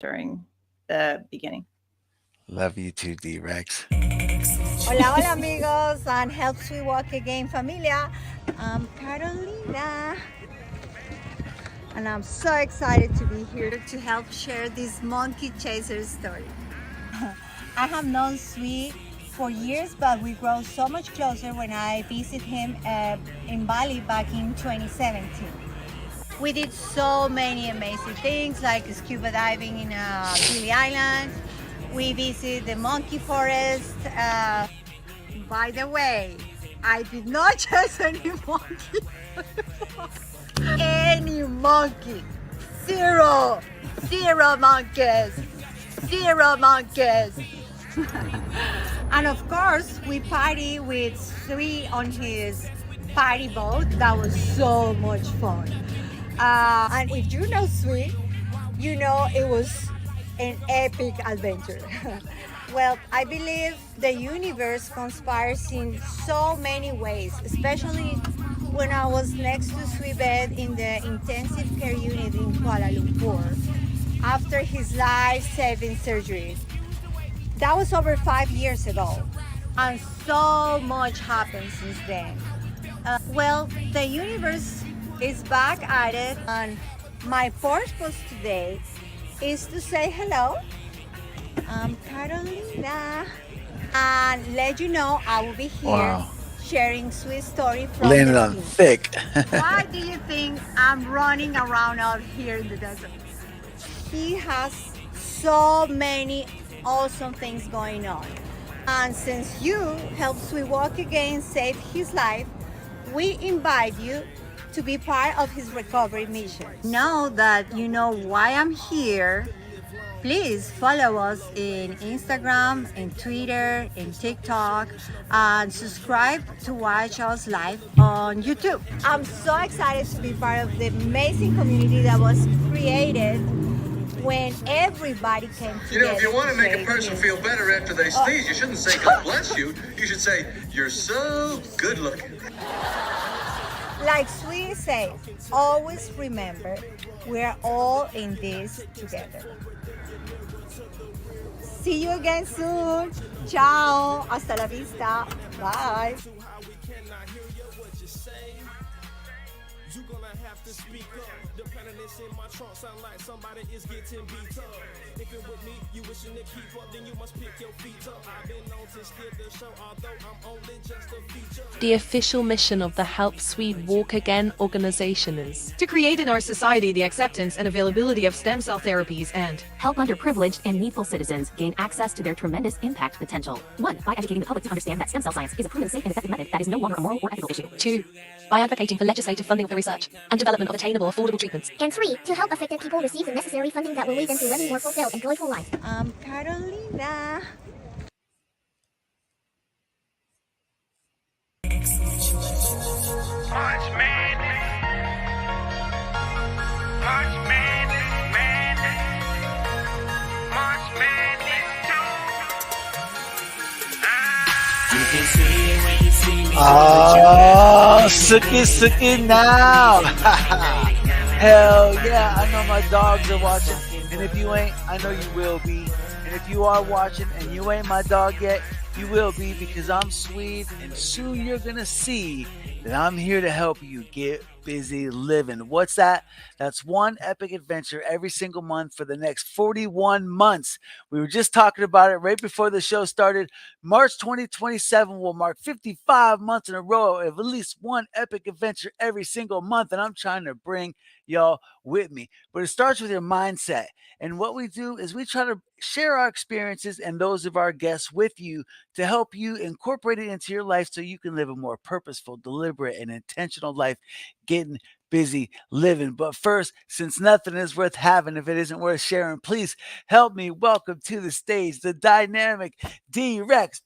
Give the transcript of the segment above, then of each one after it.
during the beginning. Love you too, D-Rex. Hola, hola amigos and Helps We Walk Again familia. I'm Carolina and I'm so excited to be here to help share this monkey chaser story. I have known Sweet for years, but we grow so much closer when I visit him in Bali back in 2017. We did so many amazing things like scuba diving in Gili Island. We visited the monkey forest. By the way, I did not chase any monkey. Any monkey. Zero. Zero monkeys. Zero monkeys. And of course, we party with Sweet on his party boat. That was so much fun. And if you know Sweet, you know it was an epic adventure. Well, I believe the universe conspires in so many ways, especially when I was next to Sweet bed in the intensive care unit in Kuala Lumpur after his life-saving surgery. That was over 5 years ago, and so much happened since then. Well, the universe is back at it, and my purpose today is to say hello. I'm Carolina, and let you know I will be here Wow. sharing sweet story from Laying the it on sea. thick. Why do you think I'm running around out here in the desert? He has so many awesome things going on. And since you helped Sweet Walk Again save his life, we invite you to be part of his recovery mission. Now that you know why I'm here, please follow us in Instagram, in Twitter, in TikTok, and subscribe to watch us live on YouTube. I'm so excited to be part of the amazing community that was created when everybody came together. You know, if you want to make a save person him. feel better after they sneeze, you shouldn't say God bless you. You should say, you're so good looking. Like Sweet says, always remember we're all in this together. See you again soon. Ciao. Hasta la vista. Bye. You gonna have to speak up. The planet is in my trunk, sound like somebody is getting beat up. If you're with me, you wishing to keep up, then you must pick your feet up. I've been known to skip the show, although I'm only just a feature. The official mission of the Help Swede Walk Again organization is to create in our society the acceptance and availability of stem cell therapies and help underprivileged and needful citizens gain access to their tremendous impact potential. 1. By educating the public to understand that stem cell science is a proven safe and effective method that is no longer a moral or ethical issue. 2. By advocating for legislative funding of the research and development of attainable, affordable treatments. And 3. To help affected people receive the necessary funding that will lead them to living more fulfilled and joyful life. I'm Carolina. March Madness. March Madness, Madness. March Madness 2. You can see it when you see me. Oh, Suki now. Hell yeah, I know my dogs are watching. And if you ain't, I know you will be. And if you are watching and you ain't my dog yet, you will be, because I'm Swede, and soon you're gonna see that I'm here to help you get busy living. What's that? That's one epic adventure every single month for the next 41 months. We were just talking about it right before the show started. March 2027 will mark 55 months in a row of at least one epic adventure every single month, and I'm trying to bring y'all with me. But it starts with your mindset. And what we do is we try to share our experiences and those of our guests with you to help you incorporate it into your life so you can live a more purposeful, deliberate, and intentional life, getting busy living. But first, since nothing is worth having if it isn't worth sharing, please help me welcome to the stage the dynamic D-Rex.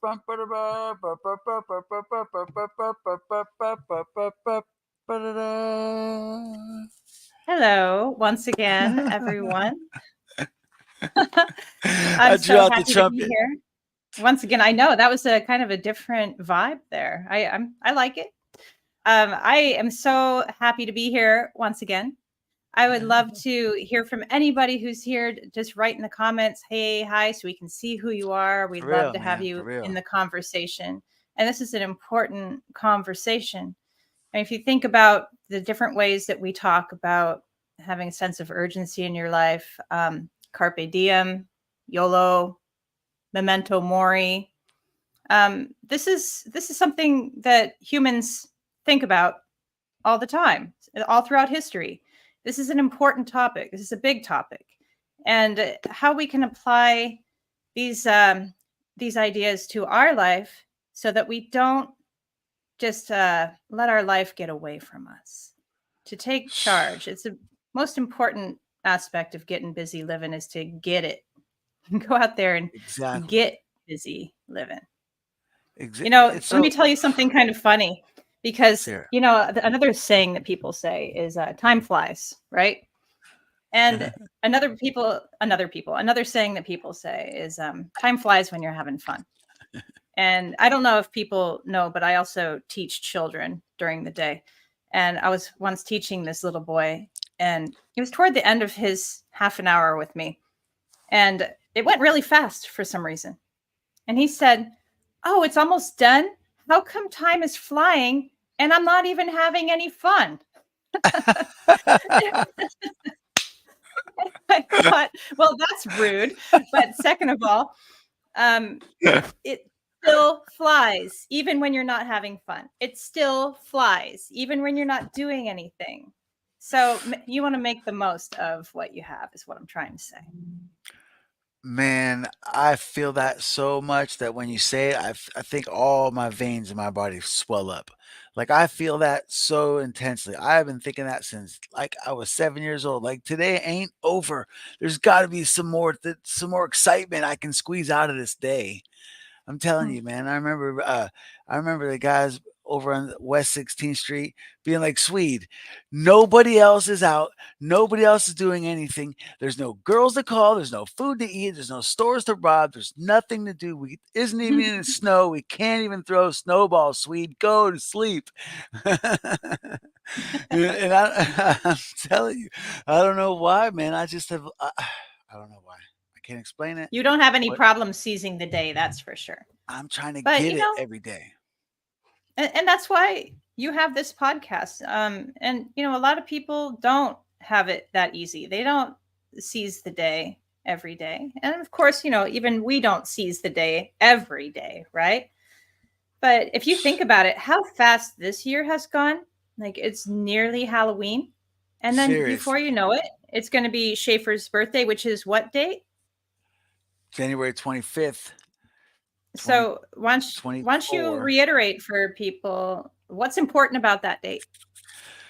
Hello, once again, everyone. I I'm drew so out the happy to be trumpet. here. Once again, I know that was a kind of a different vibe there. I like it. I am so happy to be here once again. I would love to hear from anybody who's here. Just write in the comments, hey, hi, so we can see who you are. We'd For love real, to have man. For you in real. the conversation. And this is an important conversation. And if you think about the different ways that we talk about having a sense of urgency in your life, carpe diem, YOLO, memento mori, this is something that humans think about all the time, all throughout history. This is an important topic. This is a big topic, and how we can apply these ideas to our life so that we don't just let our life get away from us. To take charge, it's the most important aspect of getting busy living is to get it. Go out there and Exactly. get busy living. It's Let me so. tell you something kind of funny because, Here. another saying that people say is time flies, right? And another saying that people say is time flies when you're having fun. And I don't know if people know, but I also teach children during the day. And I was once teaching this little boy, and it was toward the end of his half an hour with me. And it went really fast for some reason. And he said, "Oh, it's almost done. How come time is flying and I'm not even having any fun?" I thought, well, that's rude. But second of all, it still flies even when you're not having fun. It still flies even when you're not doing anything. So you want to make the most of what you have, is what I'm trying to say. Man, I feel that so much that when you say it, I think all my veins in my body swell up. Like I feel that so intensely. I've been thinking that since like I was 7 years old. Like today ain't over. There's got to be some more excitement I can squeeze out of this day. I'm telling Hmm. you, man. I remember the guys over on West 16th Street being like, "Swede, nobody else is out. Nobody else is doing anything. There's no girls to call. There's no food to eat. There's no stores to rob. There's nothing to do. We isn't even in the snow. We can't even throw snowballs. Swede, go to sleep." And I'm telling you, I don't know why, man. I just have. I don't know why. I can't explain it. You don't have any But problem seizing the day, that's for sure. I'm trying to But get it every day. and that's why you have this podcast. And a lot of people don't have it that easy. They don't seize the day every day. And of course, even we don't seize the day every day, right? But if you think about it, how fast this year has gone, like it's nearly Halloween. And then before Seriously. you know it, it's going to be Schaefer's birthday, which is what date? January 25th, So once you 2024. reiterate for people what's important about that date.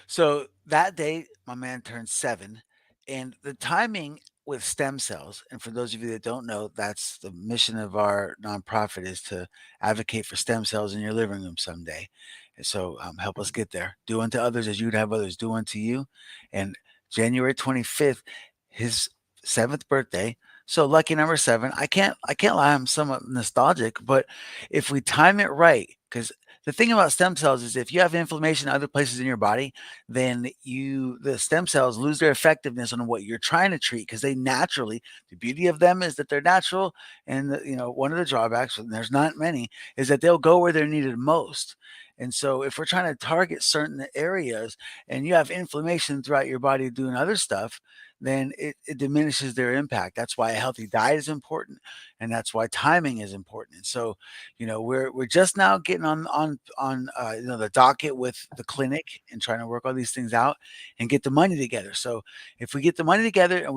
So that day, my man turned 7. And the timing with stem cells, and for those of you that don't know, that's the mission of our nonprofit is to advocate for stem cells in your living room someday. And so help us get there. Do unto others as you'd have others do unto you. And January 25th, his 7th birthday. So lucky number 7. I can't lie, I'm somewhat nostalgic, but if we time it right, because the thing about stem cells is if you have inflammation in other places in your body, then the stem cells lose their effectiveness on what you're trying to treat because they naturally, the beauty of them is that they're natural, and one of the drawbacks, and there's not many, is that they'll go where they're needed most. And so if we're trying to target certain areas and you have inflammation throughout your body doing other stuff, then it diminishes their impact. That's why a healthy diet is important, and that's why timing is important. And so, we're just now getting on the docket with the clinic and trying to work all these things out and get the money together. So if we get the money together and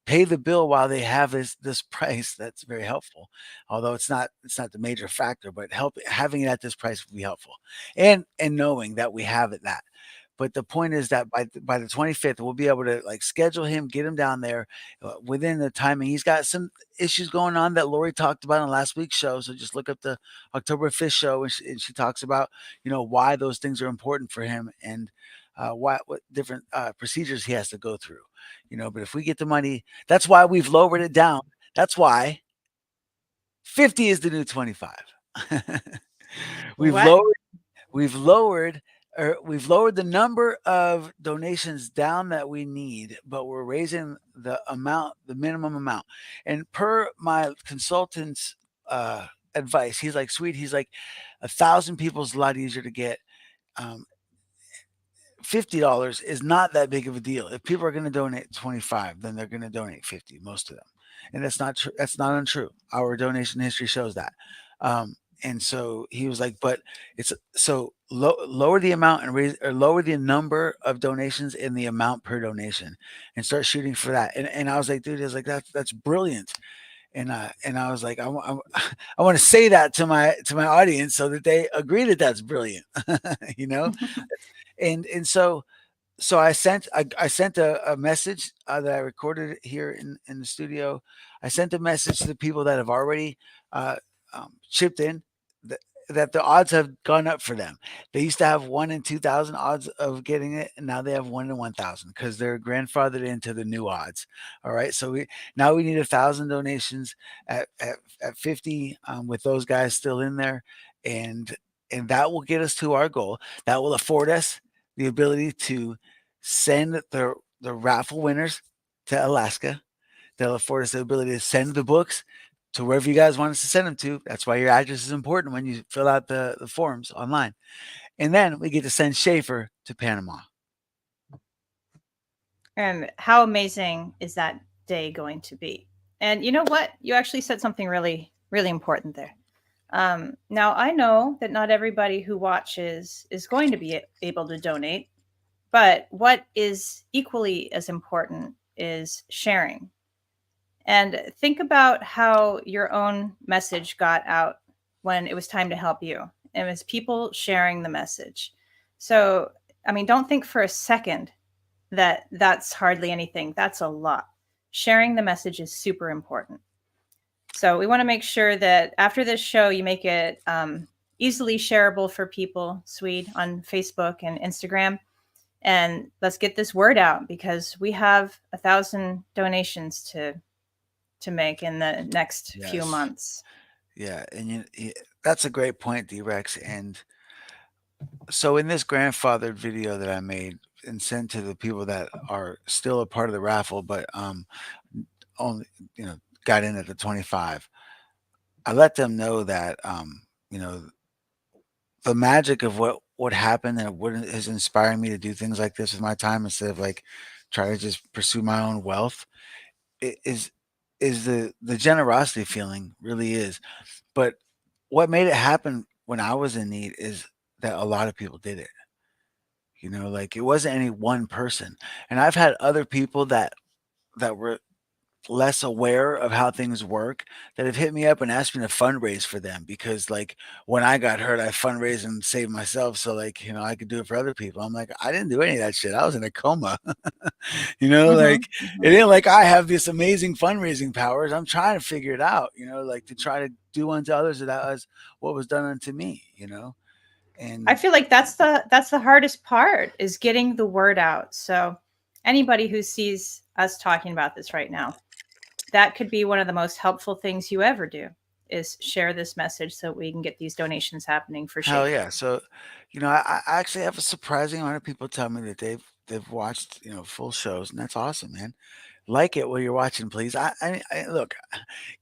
pay the bill while they have this price, that's very helpful. Although it's not the major factor, but having it at this price would be helpful, and knowing that we have it that. But the point is that by the 25th, we'll be able to like schedule him, get him down there within the timing. He's got some issues going on that Lori talked about on last week's show. So just look up the October 5th show, and she talks about why those things are important for him, and what different procedures he has to go through. But if we get the money, that's why we've lowered it down. That's why 50 is the new 25. we've What? lowered We've lowered we've lowered the number of donations down that we need, but we're raising the minimum amount. And per my consultant's advice, he's like, sweet, he's like, 1,000 people is a lot easier to get. Um, $50 is not that big of a deal. If people are going to donate 25, then they're going to donate 50, most of them. And that's not true. That's not untrue. Our donation history shows that. And so he was like, but it's so lower the amount and raise or lower the number of donations and the amount per donation and start shooting for that. And I was like, dude, it's like, that's brilliant. And I was like, I want to say that to my audience so that they agree that that's brilliant, you know? And so I sent a message that I recorded here in the studio. I sent a message to the people that have already uh, chipped in that, that the odds have gone up for them. They used to have 1 in 2,000 odds of getting it, and now they have 1 in 1,000 because they're grandfathered into the new odds. All right, so we need 1,000 donations at 50 with those guys still in there, and that will get us to our goal. That will afford us the ability to send the raffle winners to Alaska. They'll afford us the ability to send the books to wherever you guys want us to send them to. That's why your address is important when you fill out the forms online. And then we get to send Schaefer to Panama. And how amazing is that day going to be? And you know what? You actually said something really, really important there. Now, I know that not everybody who watches is going to be able to donate, but what is equally as important is sharing. And think about how your own message got out when it was time to help you. It was people sharing the message. So, I mean, don't think for a second that that's hardly anything. That's a lot. Sharing the message is super important. So we want to make sure that after this show, you make it easily shareable for people, Swede, on Facebook and Instagram. And let's get this word out because we have 1,000 donations to make in the next few months. Yeah, and that's a great point, D-Rex. And so in this grandfathered video that I made and sent to the people that are still a part of the raffle, but only got in at the 25, I let them know that the magic of what happened and what is inspiring me to do things like this with my time instead of like try to just pursue my own wealth is the generosity feeling really is. But what made it happen when I was in need is that a lot of people did it. Like it wasn't any one person. And I've had other people that were less aware of how things work that have hit me up and asked me to fundraise for them because like when I got hurt, I fundraised and saved myself. So like, I could do it for other people. I'm like, I didn't do any of that shit. I was in a coma, like it ain't like I have this amazing fundraising powers. I'm trying to figure it out, like to try to do unto others as what was done unto me, And I feel like that's the hardest part is getting the word out. So anybody who sees us talking about this right now, that could be one of the most helpful things you ever do is share this message so we can get these donations happening for hell sure. yeah. So, I actually have a surprising amount of people tell me that they've watched, full shows, and that's awesome, man. Like it while you're watching, please. I look,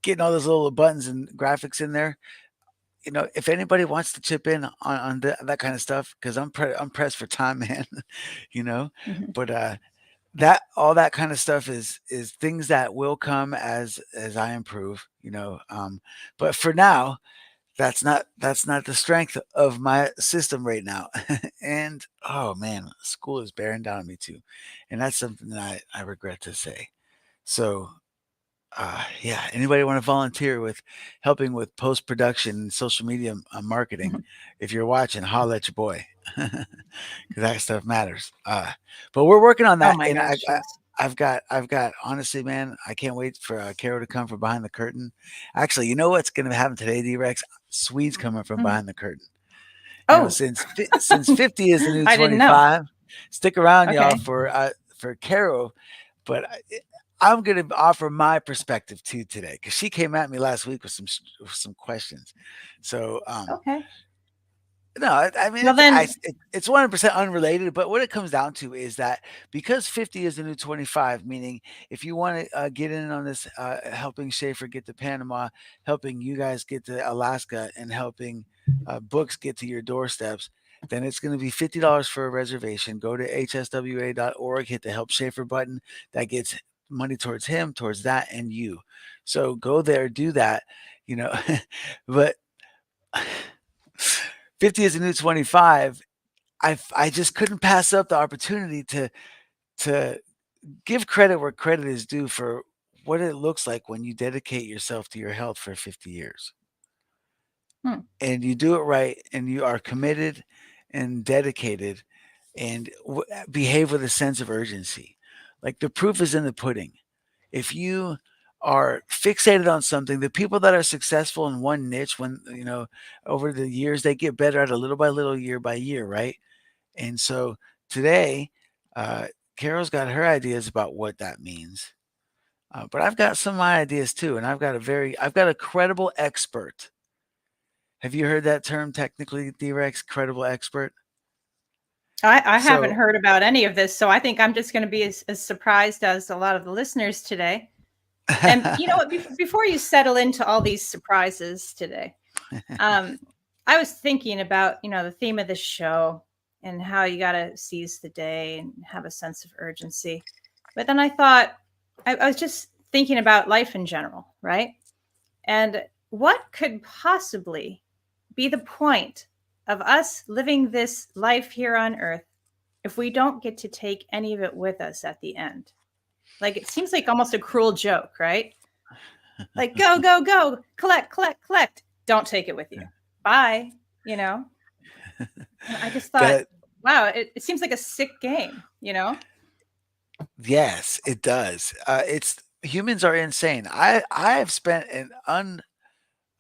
getting all those little buttons and graphics in there. If anybody wants to chip in on that kind of stuff, because I'm pressed for time, man. But that all that kind of stuff is things that will come as I improve. But for now, that's not the strength of my system right now. And oh man, school is bearing down on me too, and that's something that I regret to say. So yeah, anybody want to volunteer with helping with post production and social media marketing? If you're watching, holla at your boy, because that stuff matters. But we're working on Oh that, my and gosh, yes. I've got honestly, man, I can't wait for Carol to come from behind the curtain. Actually, you know what's going to happen today, D-Rex? Swede's coming from behind the curtain. Oh, Since 50 is the new I didn't know. 25, stick around, y'all, Okay. for Carol. But I'm going to offer my perspective too today because she came at me last week with some questions. So Okay. No, I mean, Well, then, it's 100% unrelated, but what it comes down to is that because 50 is the new 25, meaning if you want to get in on this, helping Schaefer get to Panama, helping you guys get to Alaska, and helping books get to your doorsteps, then it's going to be $50 for a reservation. Go to hswa.org, hit the Help Schaefer button. That gets money towards him, towards that, and you. So go there, do that, you know. But 50 is the new 25. I just couldn't pass up the opportunity to give credit where credit is due for what it looks like when you dedicate yourself to your health for 50 years. And you do it right, and you are committed and dedicated, and behave with a sense of urgency. Like, the proof is in the pudding. If you are fixated on something, the people that are successful in one niche, when over the years, they get better at it little by little, year by year, right? And so today, Carol's got her ideas about what that means, but I've got some of my ideas too, and I've got a credible expert. Have you heard that term technically, D-Rex? Credible expert. I haven't So heard about any of this, so I think I'm just going to be as surprised as a lot of the listeners today. And you know what? Before you settle into all these surprises today, I was thinking about the theme of the show and how you got to seize the day and have a sense of urgency. But then I thought I was just thinking about life in general, right? And what could possibly be the point of us living this life here on Earth if we don't get to take any of it with us at the end? Like, it seems like almost a cruel joke, right? Like, go, go, go, collect, collect, collect. Don't take it with you. Bye. And I just thought, wow, it seems like a sick game, Yes, it does. It's Humans are insane. I have spent an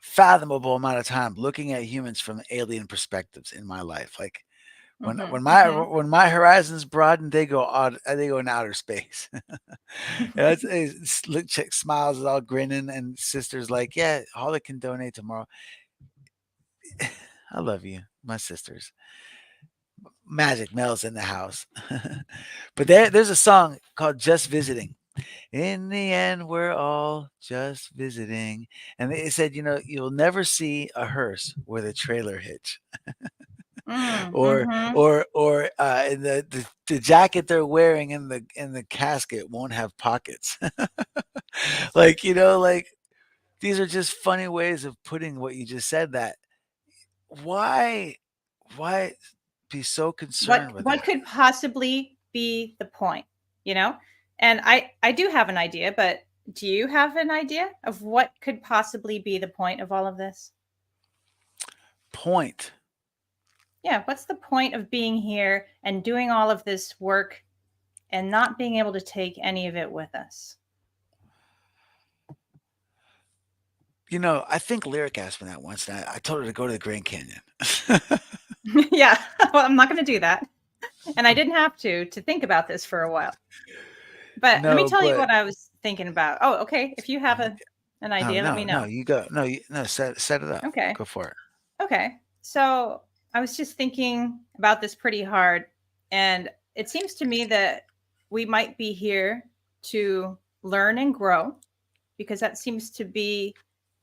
unfathomable amount of time looking at humans from alien perspectives in my life. Like, when my horizons broaden, they go in outer space. Chick smiles, is all grinning, and sister's like, "Yeah, Holly can donate tomorrow." I love you, my sisters. Magic Mel's in the house. But there's a song called "Just Visiting." In the end, we're all just visiting. And they said, you'll never see a hearse with a trailer hitch. Or the jacket they're wearing in the casket won't have pockets. Like, these are just funny ways of putting what you just said. That why be so concerned with what that? could possibly be the point, And I do have an idea, but do you have an idea of what could possibly be the point of all of this? Point. Yeah, what's the point of being here and doing all of this work and not being able to take any of it with us? I think Lyric asked me that once, and I told her to go to the Grand Canyon. Yeah, well, I'm not going to do that. And I didn't have to think about this for a while. But let me tell you what I was thinking about. Oh, okay. If you have an idea, let me know. No, you go. No, set it up. Okay. Go for it. Okay. So I was just thinking about this pretty hard. And it seems to me that we might be here to learn and grow, because that seems to be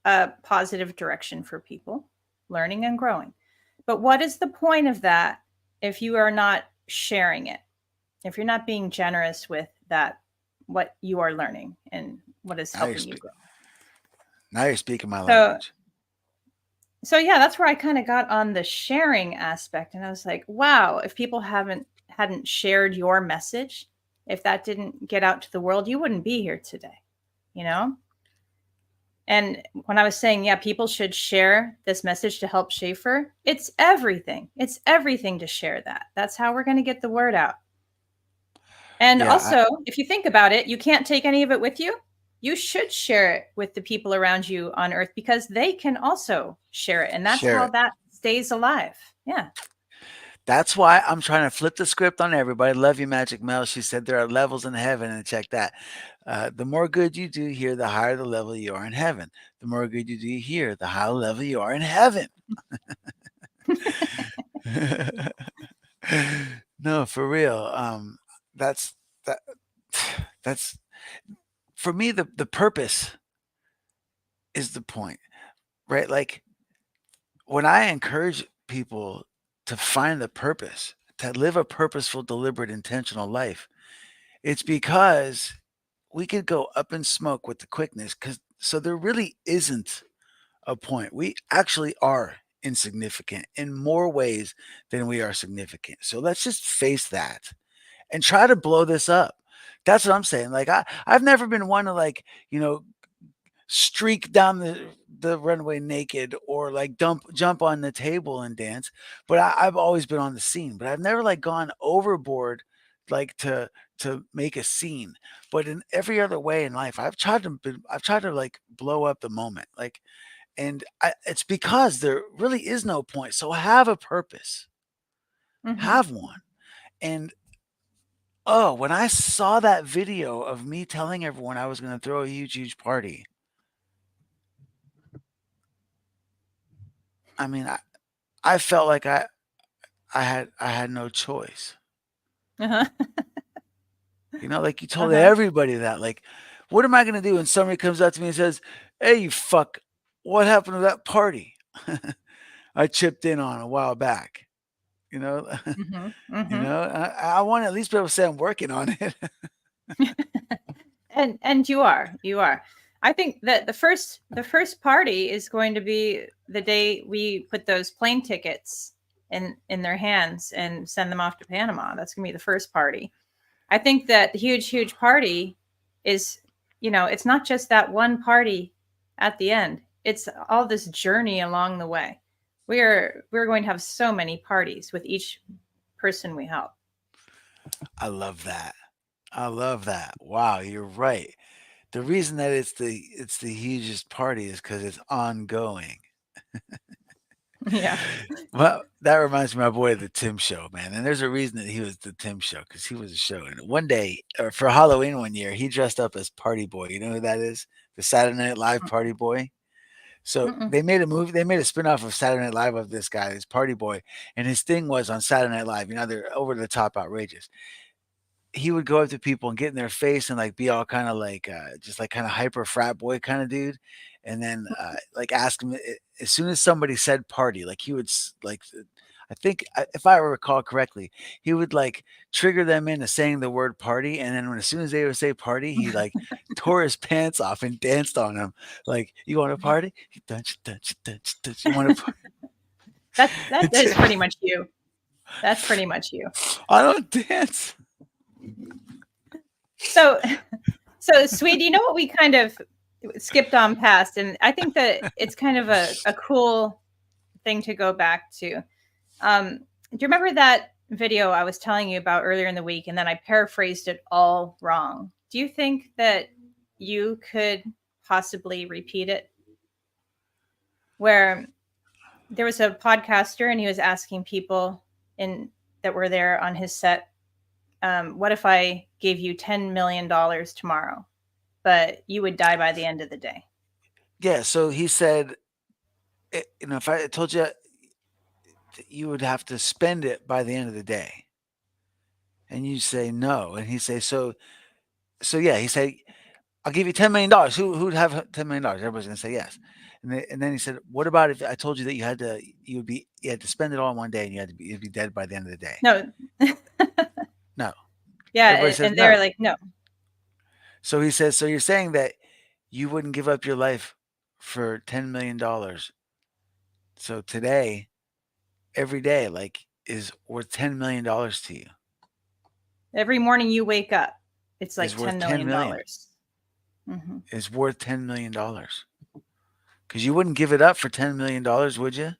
a positive direction for people, learning and growing. But what is the point of that if you are not sharing it? If you're not being generous with that, what you are learning and what is helping you grow. Now you're speaking my language. So yeah, that's where I kind of got on the sharing aspect. And I was like, wow, if people hadn't shared your message, if that didn't get out to the world, you wouldn't be here today, And when I was saying, yeah, people should share this message to help Schaefer, it's everything. It's everything to share that. That's how we're going to get the word out. And also, if you think about it, you can't take any of it with you. You should share it with the people around you on Earth, because they can also share it. And that's how that stays alive. Yeah. That's why I'm trying to flip the script on everybody. Love you, Magic Mel. She said there are levels in heaven, and check that. The more good you do here, the higher the level you are in heaven. The more good you do here, the higher level you are in heaven. No, for real. That's that. That's for me. The purpose is the point, right? Like when I encourage people to find the purpose, to live a purposeful, deliberate, intentional life, it's because we could go up in smoke with the quickness. Because so there really isn't a point. We actually are insignificant in more ways than we are significant. So let's just face that and try to blow this up. That's what I'm saying. Like I've never been one to like, streak down the runway naked or like jump on the table and dance. But I've always been on the scene. But I've never like gone overboard like to make a scene. But in every other way in life, I've tried to like blow up the moment. Like it's because there really is no point. So have a purpose. Hmm. Have one. And oh, when I saw that video of me telling everyone I was going to throw a huge, huge party, I mean, I felt like I had no choice. Uh-huh. Like you told Uh-huh. everybody that. Like, what am I going to do? And somebody comes up to me and says, "Hey, you fuck, what happened to that party I chipped in on a while back?" You know, Hmm. Hmm. I want to at least be able to say I'm working on it. And you are. I think that the first party is going to be the day we put those plane tickets in their hands and send them off to Panama. That's going to be the first party. I think that the huge party is, it's not just that one party at the end. It's all this journey along the way. We're going to have so many parties with each person we help. I love that. I love that. Wow, you're right. The reason that it's the hugest party is because it's ongoing. Yeah. Well, that reminds me of my boy the Tim Show, man. And there's a reason that he was the Tim Show because he was a show. And one day, or for Halloween one year, he dressed up as Party Boy. You know who that is? The Saturday Night Live Party Boy. So Mm-mm. they made a movie. They made a spinoff of Saturday Night Live of this guy, this Party Boy, and his thing was on Saturday Night Live. They're over the top outrageous. He would go up to people and get in their face and like be all kind of like just like kind of hyper frat boy kind of dude, and then like ask him as soon as somebody said party, like he would like I think if I recall correctly, he would like trigger them into saying the word party, and then as soon as they would say party, he like tore his pants off and danced on them. Like, you want to party? You want to That is party? pretty much you. That's pretty much you. I don't dance. So, so Swede, you know what we kind of skipped on past, and I think that it's kind of a cool thing to go back to. Do you remember that video I was telling you about earlier in the week, and then I paraphrased it all wrong? Do you think that you could possibly repeat it? Where there was a podcaster, and he was asking people in that were there on his set, what if I gave you $10 million tomorrow, but you would die by the end of the day? Yeah, so he said, if I told you you would have to spend it by the end of the day, and you say no, and he say so yeah, he said, I'll give you $10 million. Who'd have $10 million? Everybody's gonna say yes. And then he said, what about if I told you that you had to spend it all in one day and you'd be dead by the end of the day? No. No. Everybody Yeah, says and they're no. like, no. So he says, so you're saying that you wouldn't give up your life for $10 million. So today, every day, like, is worth $10 million to you. Every morning you wake up, it's like Is worth $10 10 million. million. Mm-hmm. Is worth $10 million. Because you wouldn't give it up for $10 million, would you?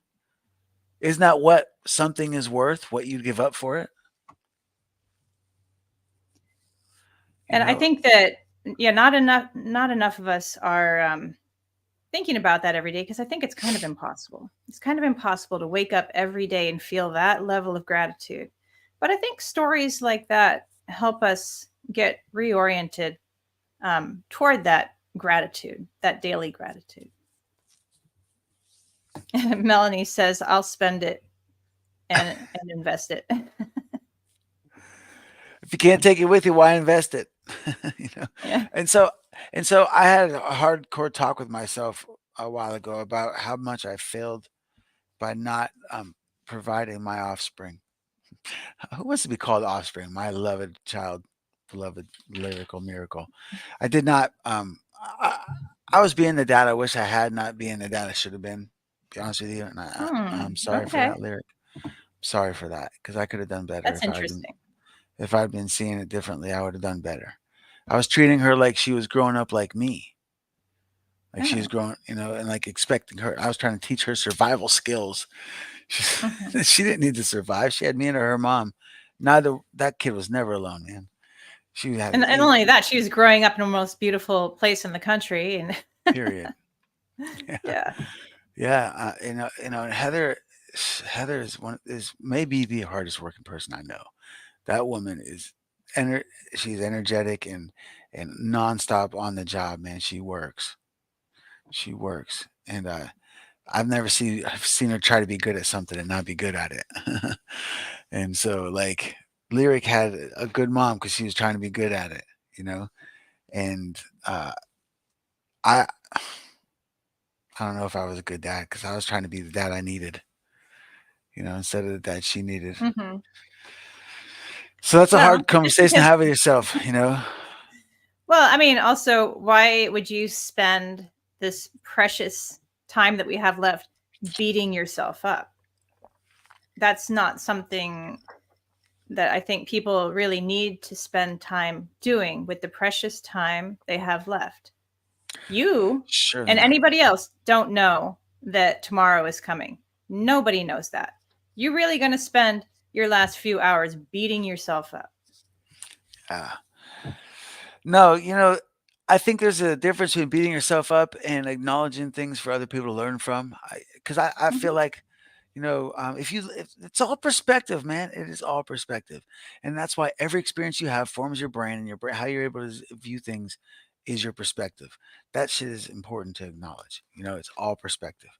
Isn't that what something is worth? What you'd give up for it? And I think that, yeah, not enough of us are thinking about that every day, because I think it's kind of impossible. It's kind of impossible to wake up every day and feel that level of gratitude. But I think stories like that help us get reoriented toward that gratitude, that daily gratitude. Melanie says, I'll spend it and invest it. If you can't take it with you, why invest it? You know. Yeah. And so I had a hardcore talk with myself a while ago about how much I failed by not providing my offspring. Who wants to be called offspring? My beloved child, beloved lyrical miracle. I did not. I was being the dad I wish I had, not being the dad I should have been. Be honest with you, and I'm sorry for Okay. that lyric. Sorry for that because I could have done better That's interesting. if I'd been seeing it differently. I would have done better. I was treating her like she was growing up like me, like she was Oh. growing, and like expecting her. I was trying to teach her survival skills. She didn't need to survive. She had me and her mom. Neither that kid was never alone, man. She had And only that, she was growing up in the most beautiful place in the country, and period. yeah. Yeah, Heather is maybe the hardest working person I know. That woman is, she's energetic and nonstop on the job, man. She works, and I've seen her try to be good at something and not be good at it. And so, like, Lyric had a good mom because she was trying to be good at it, And I I don't know if I was a good dad because I was trying to be the dad I needed, instead of the dad she needed. Hmm. So that's a Well, hard conversation to have with yourself, well, I mean, also, why would you spend this precious time that we have left beating yourself up? That's not something that I think people really need to spend time doing with the precious time they have left. You Sure and not. anybody else don't know that tomorrow is coming. Nobody knows that. You're really going to spend your last few hours beating yourself up. No, I think there's a difference between beating yourself up and acknowledging things for other people to learn from. Because I feel like, if it's all perspective, man, it is all perspective, and that's why every experience you have forms your brain, and your brain, how you're able to view things, is your perspective. That shit is important to acknowledge. It's all perspective,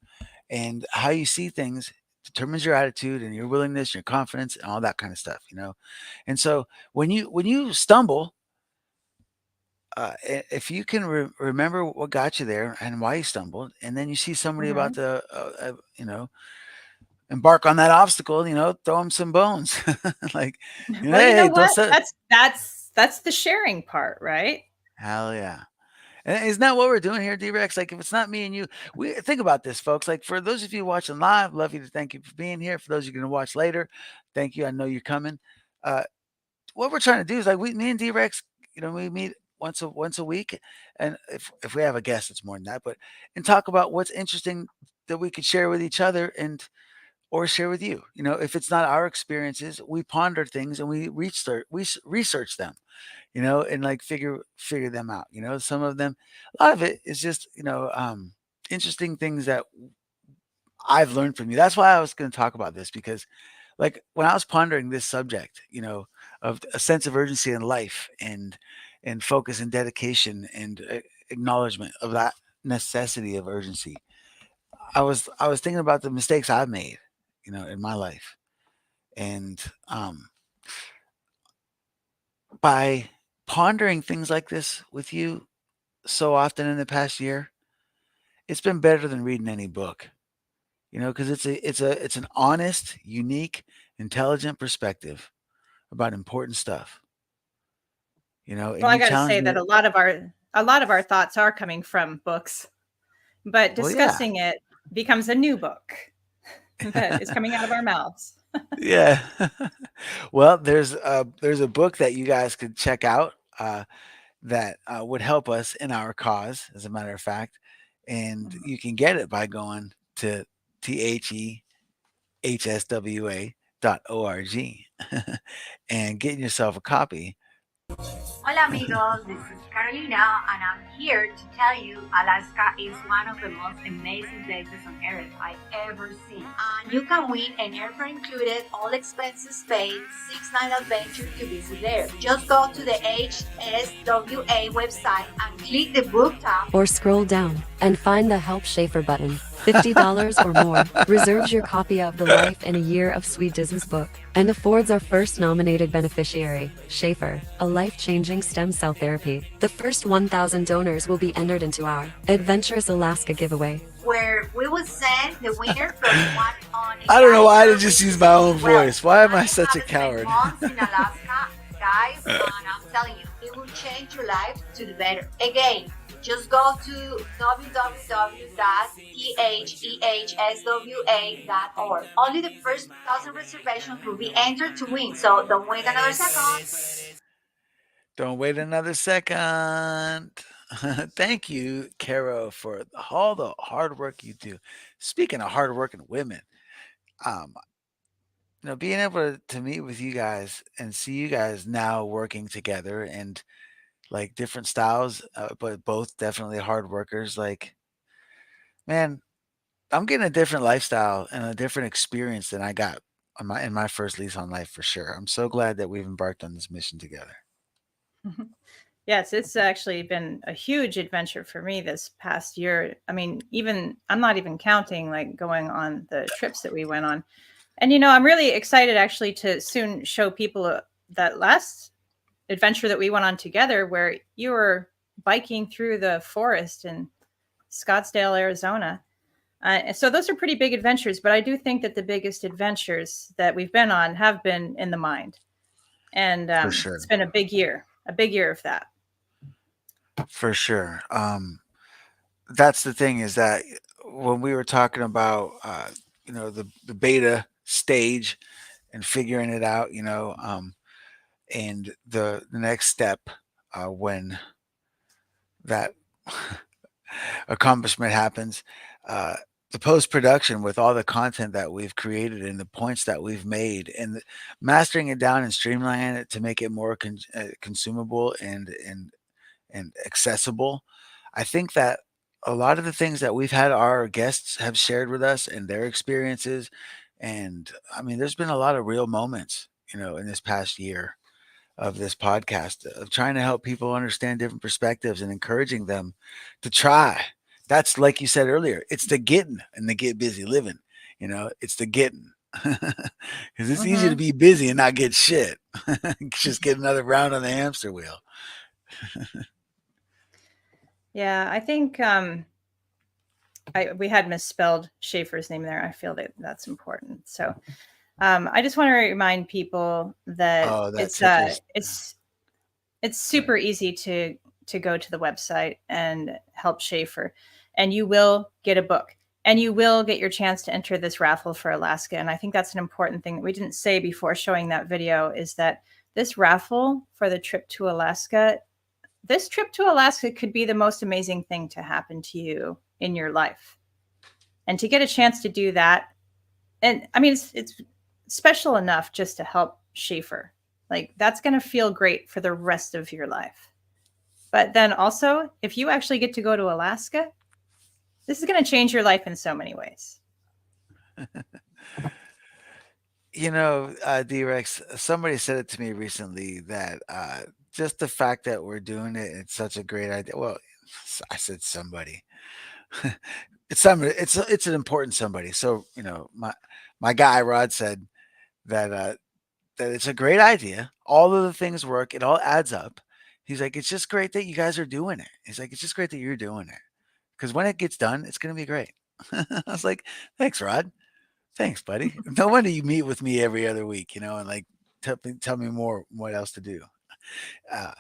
and how you see things determines your attitude and your willingness, your confidence, and all that kind of stuff. And so when you stumble, if you can remember what got you there and why you stumbled, and then you see somebody about to, embark on that obstacle, throw them some bones. Like, Well, you know hey, don't what? set. That's the sharing part, right? Hell yeah. And isn't that what we're doing here, D-Rex? Like, if it's not me and you, we think about this, folks. Like, for those of you watching live, love you to thank you for being here. For those of you going to watch later, thank you. I know you're coming. What we're trying to do is, like, me and D-Rex, we meet once a week, and if we have a guest, it's more than that, and talk about what's interesting that we could share with each other or share with you. If it's not our experiences, we ponder things and we research them, and like figure them out. Some of them, a lot of it is just interesting things that I've learned from you. That's why I was going to talk about this, because like when I was pondering this subject, of a sense of urgency in life and focus and dedication and acknowledgement of that necessity of urgency, I was thinking about the mistakes I've made, in my life, and by pondering things like this with you so often in the past year, it's been better than reading any book, because it's an honest, unique, intelligent perspective about important stuff, and Well, I you got to challenge say me. that a lot of our thoughts are coming from books, but Well, yeah. discussing it becomes a new book that is coming out of our mouths. Yeah. Well, there's a book that you guys could check out, that would help us in our cause, as a matter of fact, and you can get it by going to thehswa.org and getting yourself a copy. Hola amigos, this is Carolina and I'm here to tell you Alaska is one of the most amazing places on earth I've ever seen. And you can win an airfare included, all expenses paid, 6-night adventure to visit there. Just go to the HSWA website and click the book tab. Or scroll down and find the Help Schaefer button. $50 or more, reserves your copy of The Life in a Year of Sweet Dizzy's book, and affords our first nominated beneficiary, Schaefer, a life-changing stem cell therapy. The first 1,000 donors will be entered into our Adventurous Alaska giveaway, where we will send the winner from one on a I don't know why I guide just use my own Well, voice. Why am I I such a have spent coward? months in Alaska, guys, and I'm telling you, it will change your life to the better. Again, just go to www.thehswa.org. Only the first 1,000 reservations will be entered to win, so don't wait another second. Don't wait another second. Thank you, Caro, for all the hard work you do. Speaking of hardworking women, um, being able to meet with you guys and see you guys now working together and like different styles, but both definitely hard workers. Like, man, I'm getting a different lifestyle and a different experience than I got on my first lease on life for sure. I'm so glad that we've embarked on this mission together. Yes, it's actually been a huge adventure for me this past year. I mean, even I'm not even counting like going on the trips that we went on. And I'm really excited actually to soon show people that last adventure that we went on together where you were biking through the forest in Scottsdale, Arizona. So those are pretty big adventures, but I do think that the biggest adventures that we've been on have been in the mind. And For sure. it's been a big year of that. For sure. That's the thing is that when we were talking about, the beta stage and figuring it out, and the next step when that accomplishment happens, uh, the post production with all the content that we've created and the points that we've made and mastering it down and streamlining it to make it more consumable and accessible. I think that a lot of the things that we've had our guests have shared with us and their experiences, and I mean, there's been a lot of real moments, in this past year of this podcast of trying to help people understand different perspectives and encouraging them to try. That's like you said earlier, it's the getting and the get busy living. It's the getting. Because it's easy to Mm-hmm. be busy and not get shit. Just get another round on the hamster wheel. Yeah, I think we had misspelled Schaefer's name there. I feel that that's important. So I just want to remind people that Oh, that tickles. it's super easy to go to the website and help Schaefer, and you will get a book, and you will get your chance to enter this raffle for Alaska. And I think that's an important thing that we didn't say before showing that video is that this raffle for the trip to Alaska. This trip to Alaska could be the most amazing thing to happen to you in your life. And to get a chance to do that, and I mean, it's special enough just to help Schaefer. Like, that's going to feel great for the rest of your life. But then also, if you actually get to go to Alaska, this is going to change your life in so many ways. D-Rex, somebody said it to me recently that just the fact that we're doing it, it's such a great idea. Well, I said somebody. It's somebody. It's an important somebody. So my guy Rod said that it's a great idea. All of the things work. It all adds up. He's like, it's just great that you guys are doing it. He's like, it's just great that you're doing it because when it gets done, it's gonna be great. I was like, thanks, Rod. Thanks, buddy. No wonder you meet with me every other week, and like tell me more what else to do. Uh,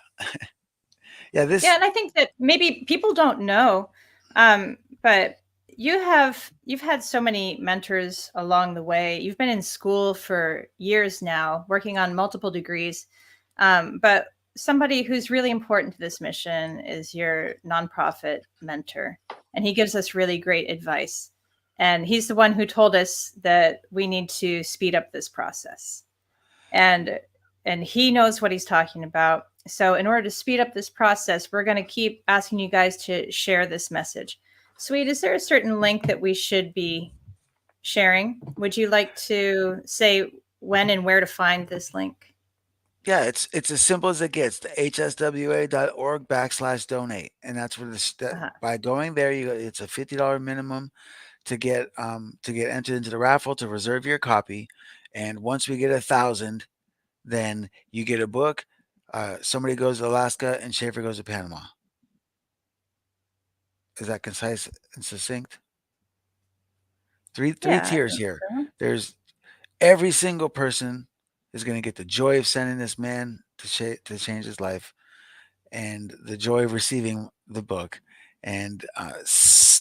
yeah, Yeah, and I think that maybe people don't know, but you've had so many mentors along the way. You've been in school for years now, working on multiple degrees. But somebody who's really important to this mission is your nonprofit mentor, and he gives us really great advice. And he's the one who told us that we need to speed up this process. And he knows what he's talking about. So in order to speed up this process, we're going to keep asking you guys to share this message. Sweet, is there a certain link that we should be sharing? Would you like to say when and where to find this link? Yeah, it's as simple as it gets. The hswa.org/donate, and that's where by going there, it's a $50 minimum to get entered into the raffle to reserve your copy. And once we get 1,000, then you get a book. Somebody goes to Alaska and Schaefer goes to Panama. Is that concise and succinct? Three Yeah, I tiers think here. so. There's every single person is going to get the joy of sending this man to change his life, and the joy of receiving the book. And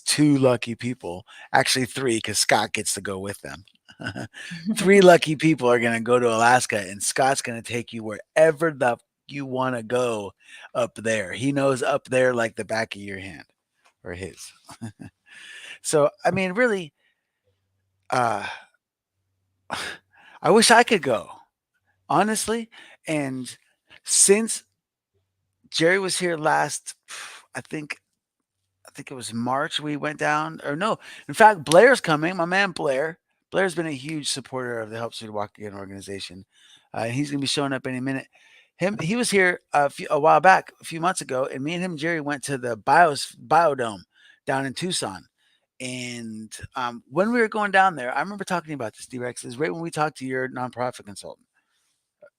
two lucky people, actually three, because Scott gets to go with them. Three lucky people are going to go to Alaska, and Scott's going to take you wherever the you want to go up there. He knows up there like the back of your hand, or his. So, I mean, really, uh, I wish I could go, honestly. And since Jerry was here last, I think I think it was March we went down, or no, in fact, Blair's coming. My man Blair. Blair's been a huge supporter of the Help Street Walk Again organization. He's gonna be showing up any minute. He was here a while back, a few months ago, and me and him, and Jerry, went to the Biodome down in Tucson. And when we were going down there, I remember talking about this, D-Rex. Is right when we talked to your nonprofit consultant,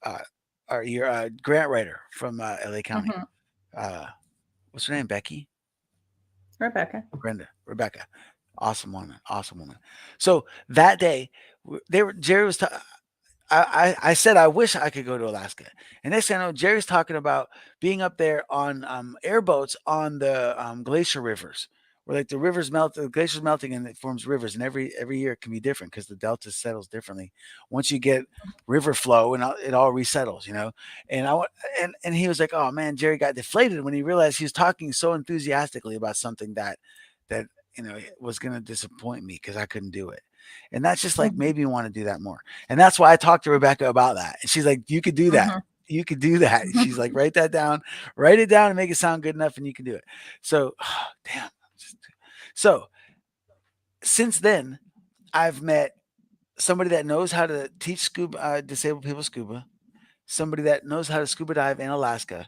uh, or your grant writer from LA County. Mhm. What's her name? Becky? Rebecca. Awesome woman. Awesome woman. So that day, Jerry was, I said, I wish I could go to Alaska. And next thing I know, Jerry's talking about being up there on airboats on the glacier rivers, where like the rivers melt, the glaciers melting, and it forms rivers. And every year it can be different because the delta settles differently. Once you get river flow, and it all resettles, you know. And and he was like, "Oh man, Jerry got deflated when he realized he was talking so enthusiastically about something that was going to disappoint me because I couldn't do it." And that's just like made me want to do that more. And that's why I talked to Rebecca about that. And she's like, "You could do that. You could do that." She's like, "Write that down, write it down and make it sound good enough and you can do it." So, damn. So, since then, I've met somebody that knows how to teach disabled people scuba, somebody that knows how to scuba dive in Alaska,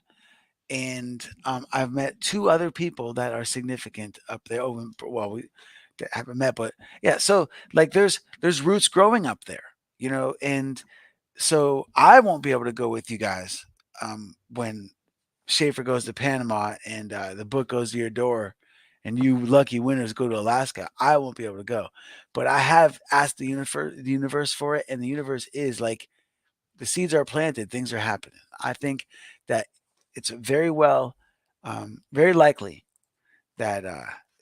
and I've met two other people that are significant up there. Oh, well, we haven't met, but yeah. So like, there's roots growing up there, and so I won't be able to go with you guys when Schaefer goes to Panama and the book goes to your door, and you lucky winners go to Alaska. I won't be able to go, but I have asked the universe for it, and the universe is like, the seeds are planted, things are happening. I think that it's very likely that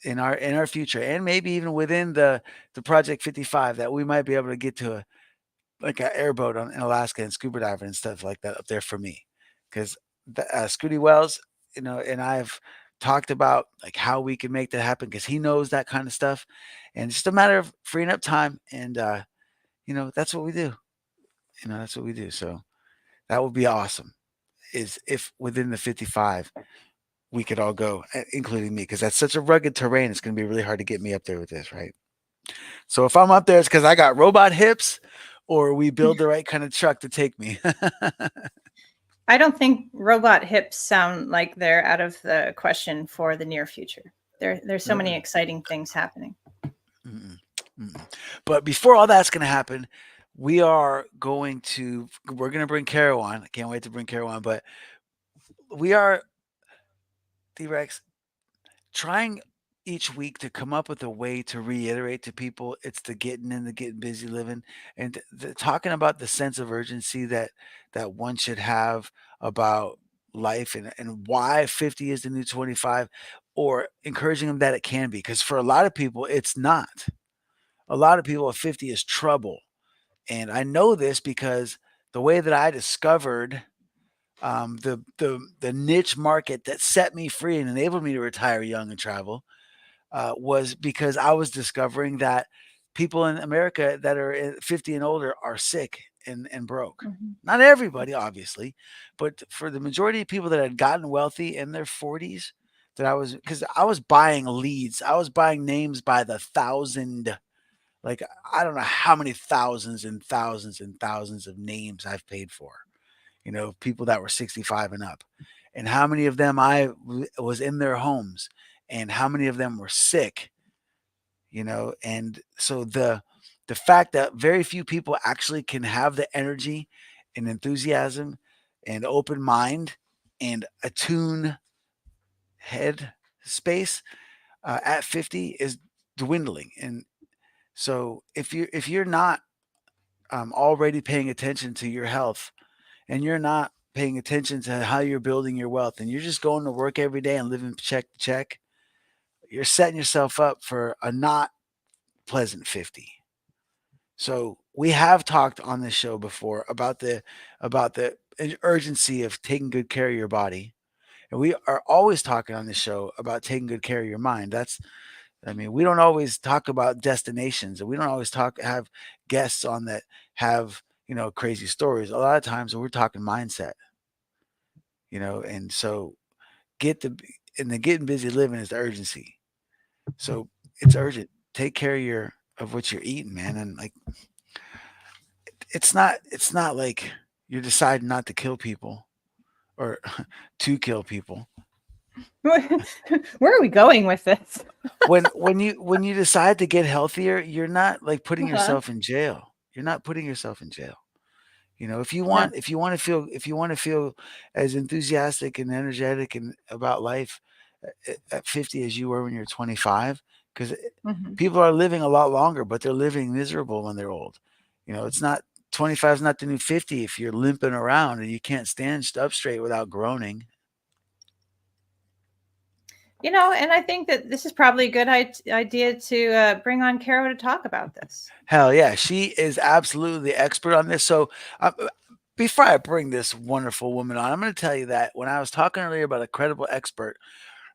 in our future, and maybe even within the Project 55, that we might be able to get to like an airboat in Alaska and scuba diving and stuff like that up there for me, because Scooty Wells, and I've talked about like how we can make that happen because he knows that kind of stuff, and it's just a matter of freeing up time, and that's what we do. That's what we do. So that would be awesome. Is if within the 55 we could all go, including me, because that's such a rugged terrain. It's going to be really hard to get me up there with this, right? So if I'm up there, it's because I got robot hips, or we build the right kind of truck to take me. I don't think robot hips sound like they're out of the question for the near future. There's so many exciting things happening. But before all that's going to happen, we're going to bring Caro on. I can't wait to bring Caro on, but we are, D-Rex, trying each week to come up with a way to reiterate to people it's the getting and the getting busy living, and talking about the sense of urgency that one should have about life, and why 50 is the new 25, or encouraging them that it can be, because for a lot of people it's not. A lot of people at 50 is trouble. And I know this because the way that I discovered the niche market that set me free and enabled me to retire young and travel was because I was discovering that people in America that are 50 and older are sick and broke. Not everybody, obviously, but for the majority of people that had gotten wealthy in their 40s, because I was buying leads, I was buying names by the thousand. Like, I don't know how many thousands and thousands and thousands of names I've paid for, people that were 65 and up, and how many of them I was in their homes, and how many of them were sick, And so the fact that very few people actually can have the energy and enthusiasm and open mind and attune head space at 50 is dwindling. And so if you're not already paying attention to your health, and you're not paying attention to how you're building your wealth, and you're just going to work every day and living check to check, you're setting yourself up for a not pleasant 50. So we have talked on this show before about the urgency of taking good care of your body. And we are always talking on this show about taking good care of your mind. We don't always talk about destinations, and we don't always have guests on that have, crazy stories. A lot of times we're talking mindset, and so get the and the getting busy living is the urgency. So it's urgent. Take care of what you're eating, man. And like, it's not like you're deciding not to kill people or to kill people. Where are we going with this? When you decide to get healthier, you're not like putting Uh-huh. yourself in jail. You're not putting yourself in jail. If you No. want if you want to feel if you want to feel as enthusiastic and energetic and about life at 50 as you were when you're 25, because Mhm. people are living a lot longer, but they're living miserable when they're old. It's not 25 is not the new 50 if you're limping around and you can't stand up straight without groaning. And I think that this is probably a good idea to bring on Caro to talk about this. Hell yeah, she is absolutely the expert on this. So, before I bring this wonderful woman on, I'm going to tell you that when I was talking earlier about a credible expert,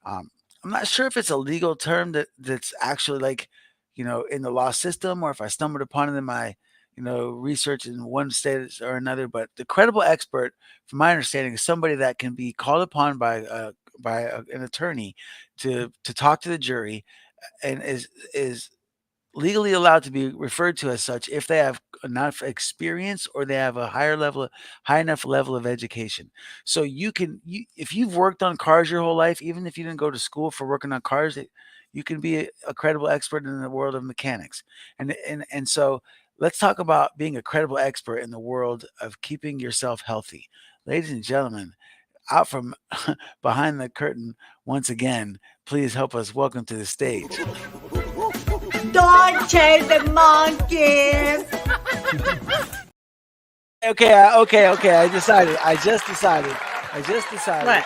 um, I'm not sure if it's a legal term that's actually like, in the law system, or if I stumbled upon it in my, research in one state or another. But the credible expert, from my understanding, is somebody that can be called upon by an attorney to talk to the jury, and is legally allowed to be referred to as such if they have enough experience or they have a high enough level of education. So if you've worked on cars your whole life, even if you didn't go to school for working on cars, you can be a credible expert in the world of mechanics. And so let's talk about being a credible expert in the world of keeping yourself healthy. Ladies and gentlemen, out from behind the curtain once again, please help us welcome to the stage. Don't chase the monkeys. Okay. I just decided. What?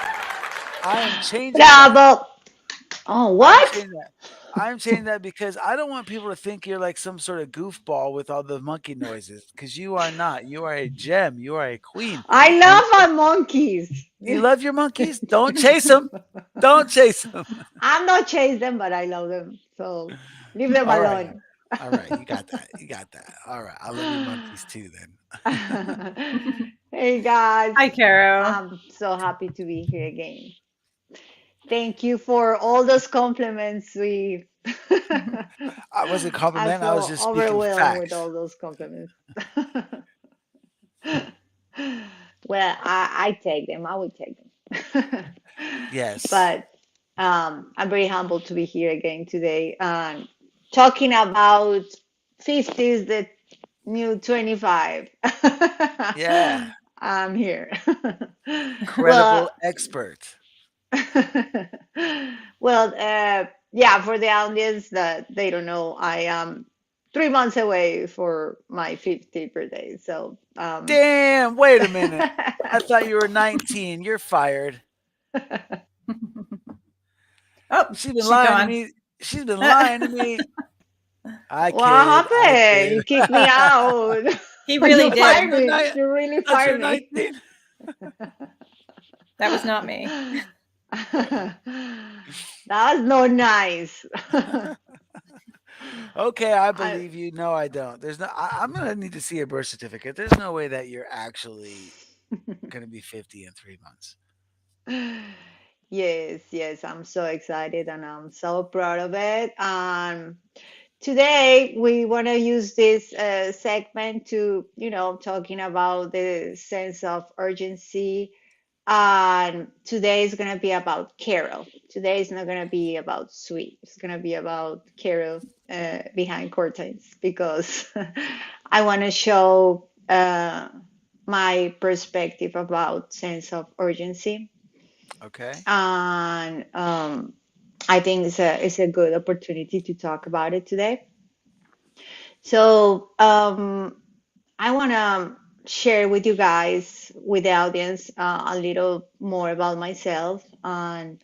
I am changing Bravo. Oh, what? I'm changing that because I don't want people to think you're like some sort of goofball with all the monkey noises. Because you are not. You are a gem. You are a queen. I love my monkeys. You love your monkeys? Don't chase them. Don't chase them. I'm not chase them, but I love them. So leave them All right. alone. All right. You got that. All right. I love your monkeys too then. Hey guys. Hi, Caro. I'm so happy to be here again. Thank you for all those compliments. I wasn't I complimenting. I was feel just speaking overwhelmed with facts. all those compliments. Well, I take them. I will take them. Yes. But I'm very humbled to be here again today, talking about 50s, the new 25. Yeah. I'm here. Credible Well, expert. well, yeah, for the audience that they don't know, I am 3 months away for my 50th birthday. So, Damn, wait a minute. I thought you were 19. You're fired. Oh, She's been she's lying to gone. me. She's been lying to me. I what kid. happened? You kicked me out. He really You did. fired me. You really Thought you fired were me. 19. That was not me. That's not nice. Okay, I I, believe you. No, I don't. I'm gonna need to see a birth certificate. There's no way that you're actually gonna be 50 in 3 months. yes, I'm so excited and I'm so proud of it. Today we want to use this segment to, talking about the sense of urgency And today is gonna be about Carol. Today is not gonna be about Sweet. It's gonna be about Carol behind curtains because I want to show my perspective about sense of urgency, Okay. and I think it's a good opportunity to talk about it today. So I want to share with you guys, with the audience, a little more about myself. And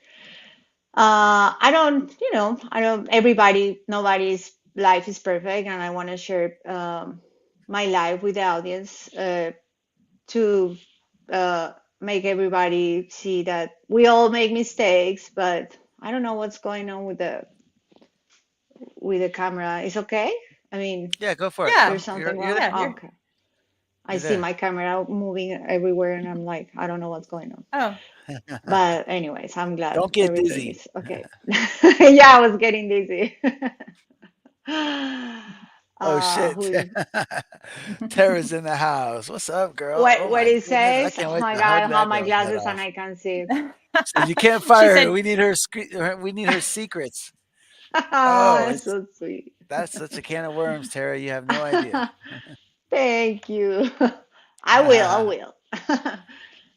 I don't, I don't, nobody's life is perfect. And I want to share my life with the audience to uh, make everybody see that we all make mistakes, but I don't know what's going on with the camera. It's okay? I mean, Yeah, go for it. Yeah. there's Come, something you're wrong? there. Yeah. Oh, You're. okay. I You're see there. my camera moving everywhere, and I'm like, I don't know what's going on. Oh. But anyways, I'm glad Don't get everything dizzy. is okay. Yeah, I was getting dizzy. Oh shit. Who's Tara's in the house. What's up, girl? Oh what my it goodness. I says? can't Oh wait my to God, hug I have that my girl's head glasses and off. I can see. So you can't She fire her. said. We need her we need her secrets. Oh, Oh, that's it's so sweet. that's such a can of worms, Tara. You have no idea. Thank you. I will, I will.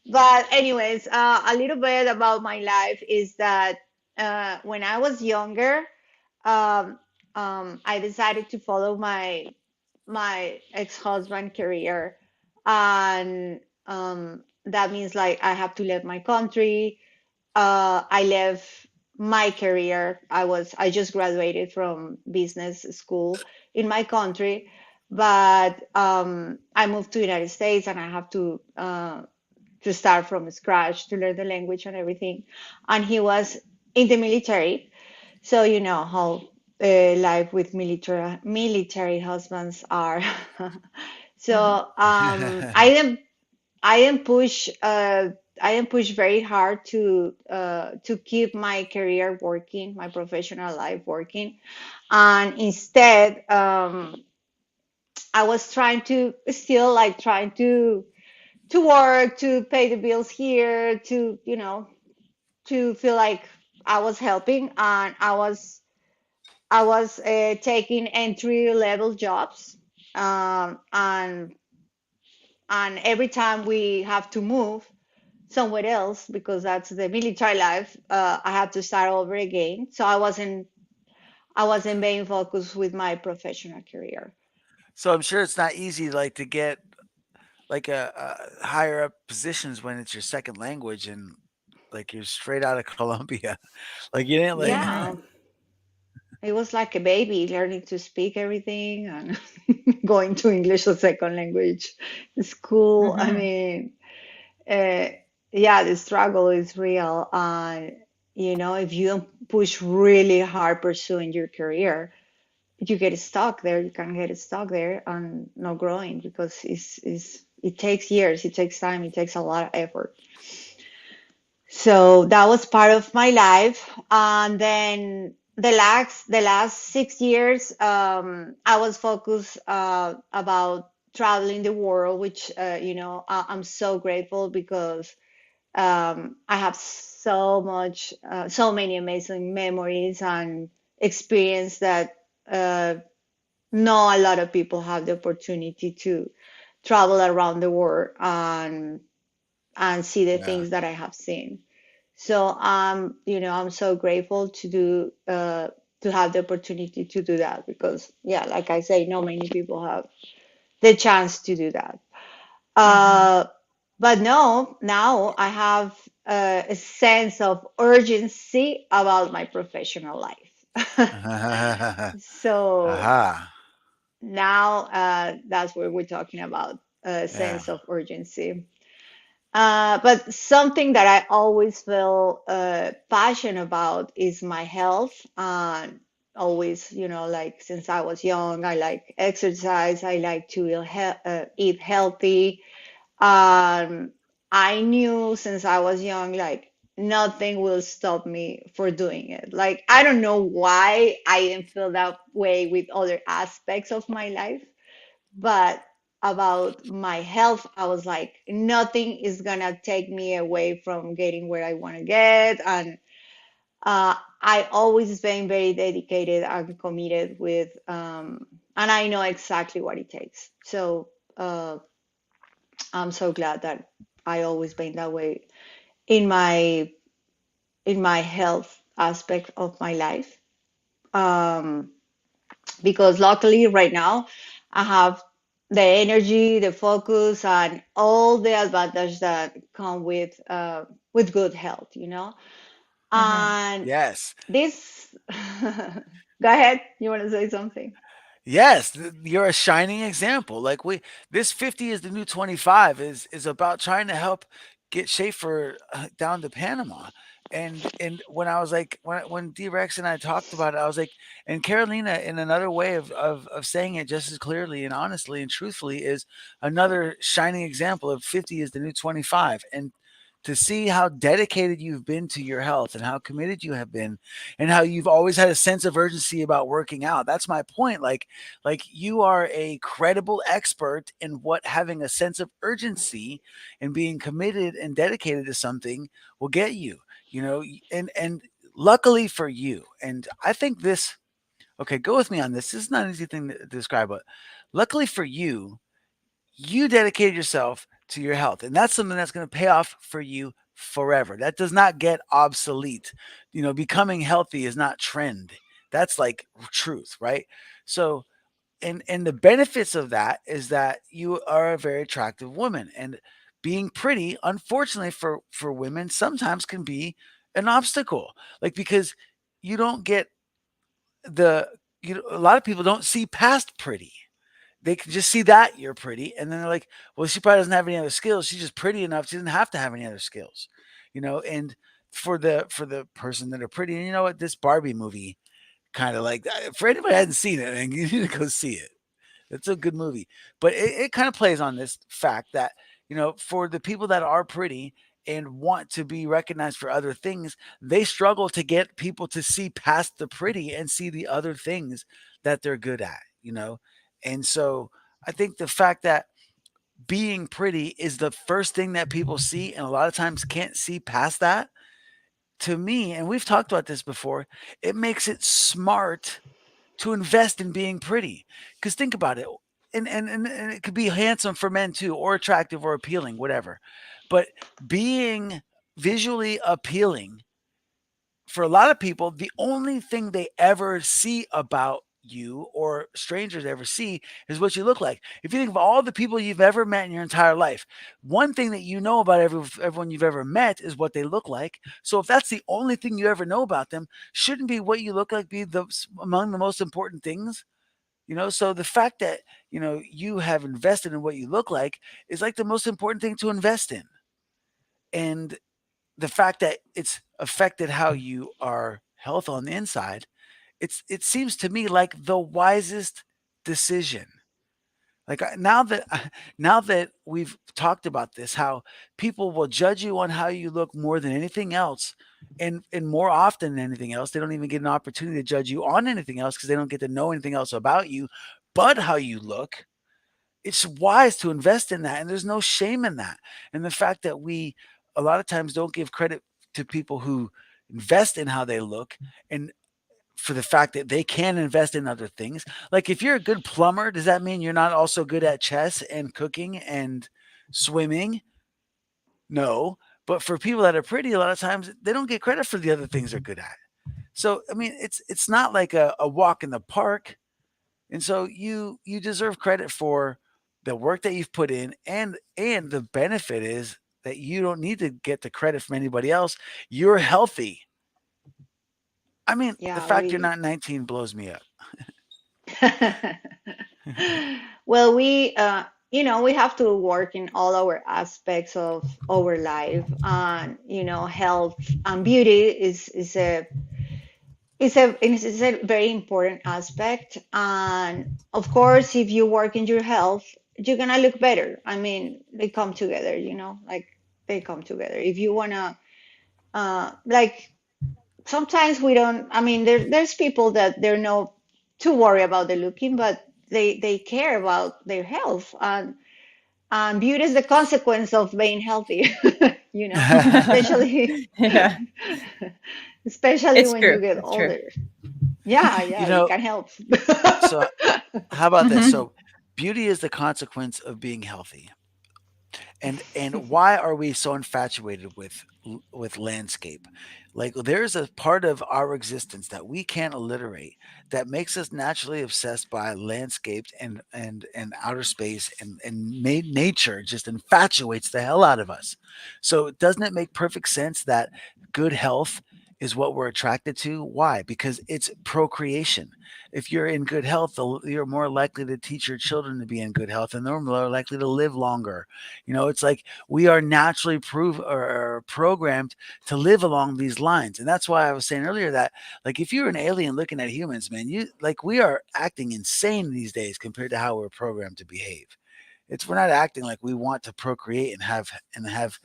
But anyways, a little bit about my life is that when I was younger, um, I decided to follow my ex-husband career, and that means like I have to leave my country. I left my career. I just graduated from business school in my country, but I moved to United States and I have to start from scratch to learn the language and everything. And he was in the military, so you know how life with military husbands are. So I am push I am pushed very hard to keep my career working, my professional life working, and instead I was trying to still like trying to work, to pay the bills here, to to feel like I was helping, and I was taking entry level jobs, and every time we have to move somewhere else because that's the military life, I had to start over again. So I wasn't being focused with my professional career. So I'm sure it's not easy like to get like a higher up positions when it's your second language and like you're straight out of Colombia. Like you didn't like Yeah, it was like a baby learning to speak everything and going to English as second language school. I Mm-hmm. mean, uh, yeah, the struggle is real. And, if you don't push really hard pursuing your career, you get stuck there. You can get stuck there and not growing because it takes years, it takes time, it takes a lot of effort. So that was part of my life. And then the last 6 years, I was focused about traveling the world, which I'm so grateful because I have so many amazing memories and experience that uh, not a lot of people have the opportunity to travel around the world and see the yeah. things that I have seen. So I'm so grateful to have the opportunity to do that because yeah, like I say, not many people have the chance to do that. Mm-hmm. Uh, but no, now I have a sense of urgency about my professional life. So Aha. now that's what we're talking about, a Yeah. sense of urgency. But something that I always feel passionate about is my health. Always, like since I was young, I like exercise. I like to eat healthy. Um, I knew since I was young, like nothing will stop me for doing it. Like I don't know why I didn't feel that way with other aspects of my life, but about my health, I was like, nothing is gonna take me away from getting where I want to get. And I always been very dedicated and committed with, and I know exactly what it takes. So I'm so glad that I always been that way in my health aspect of my life. Um, because luckily right now I have the energy, the focus, and all the advantage that come with good health, you know. Hmm. And Yes. this, go ahead. You want to say something? Yes, you're a shining example. Like this 50 is the new 25 is about trying to help get Schaefer down to Panama. And when I was like when D-Rex and I talked about it, I was like, and Carolina, in another way of saying it just as clearly and honestly and truthfully, is another shining example of 50 is the new 25. And to see how dedicated you've been to your health and how committed you have been and how you've always had a sense of urgency about working out. That's my point. Like you are a credible expert in what having a sense of urgency and being committed and dedicated to something will get you, you know, and luckily for you. And I think this, okay, go with me on this. This is not an easy thing to describe, but luckily for you, you dedicated yourself to your health, and that's something that's going to pay off for you forever. That does not get obsolete. You know, becoming healthy is not trend. That's like truth, right? So, and the benefits of that is that you are a very attractive woman, and being pretty, unfortunately for women, sometimes can be an obstacle. Like because you don't get the you know, a lot of people don't see past pretty. They can just see that you're pretty, and then they're like, "Well, she probably doesn't have any other skills. She's just pretty enough. She doesn't have to have any other skills," you know. And for the person that are pretty, and you know what, this Barbie movie kind of like for anybody who hasn't seen it, and you need to go see it. It's a good movie, but it kind of plays on this fact that for the people that are pretty and want to be recognized for other things, they struggle to get people to see past the pretty and see the other things that they're good at. And so I think the fact that being pretty is the first thing that people see, and a lot of times can't see past that. To me, and we've talked about this before, it makes it smart to invest in being pretty. Because think about it, and it could be handsome for men too, or attractive or appealing, whatever. But being visually appealing for a lot of people, the only thing they ever see about you or strangers ever see is what you look like. If you think of all the people you've ever met in your entire life, one thing that you know about everyone you've ever met is what they look like. So if that's the only thing you ever know about them, shouldn't be what you look like be among the most important things? So the fact that you have invested in what you look like is like the most important thing to invest in. And the fact that it's affected how you are health on the inside, it seems to me like the wisest decision. Like now that we've talked about this, how people will judge you on how you look more than anything else, and more often than anything else, they don't even get an opportunity to judge you on anything else because they don't get to know anything else about you, but how you look. It's wise to invest in that, and there's no shame in that. And the fact that we a lot of times don't give credit to people who invest in how they look, and for the fact that they can invest in other things. Like if you're a good plumber, does that mean you're not also good at chess and cooking and swimming? No. But for people that are pretty, a lot of times they don't get credit for the other things they're good at. So I mean, it's not like a walk in the park. And so you deserve credit for the work that you've put in, and the benefit is that you don't need to get the credit from anybody else. You're healthy. I mean, the Yeah, fact you're really. not 19 blows me up. Well, we have to work in all our aspects of our life, and health and beauty is a very important aspect. And of course, if you work in your health, you're gonna look better. I mean, they come together, like they come together. If you wanna, like sometimes we don't. I mean, there's people that they're not too worried about the looking, but they care about their health, and beauty is the consequence of being healthy. You know, especially Yeah, especially it's when you true. get It's true. older. Yeah, You yeah, it know, can help. so how about this? Hmm. So beauty is the consequence of being healthy. And why are we so infatuated with landscape? Like there's a part of our existence that we can't alliterate that makes us naturally obsessed by landscapes and outer space and nature just infatuates the hell out of us. So doesn't it make perfect sense that good health is what we're attracted to? Why? Because it's procreation. If you're in good health, you're more likely to teach your children to be in good health, and they're more likely to live longer. It's like we are naturally or programmed to live along these lines. And that's why I was saying earlier that, like, if you're an alien looking at humans, man, we are acting insane these days compared to how we're programmed to behave. We're not acting like we want to procreate and have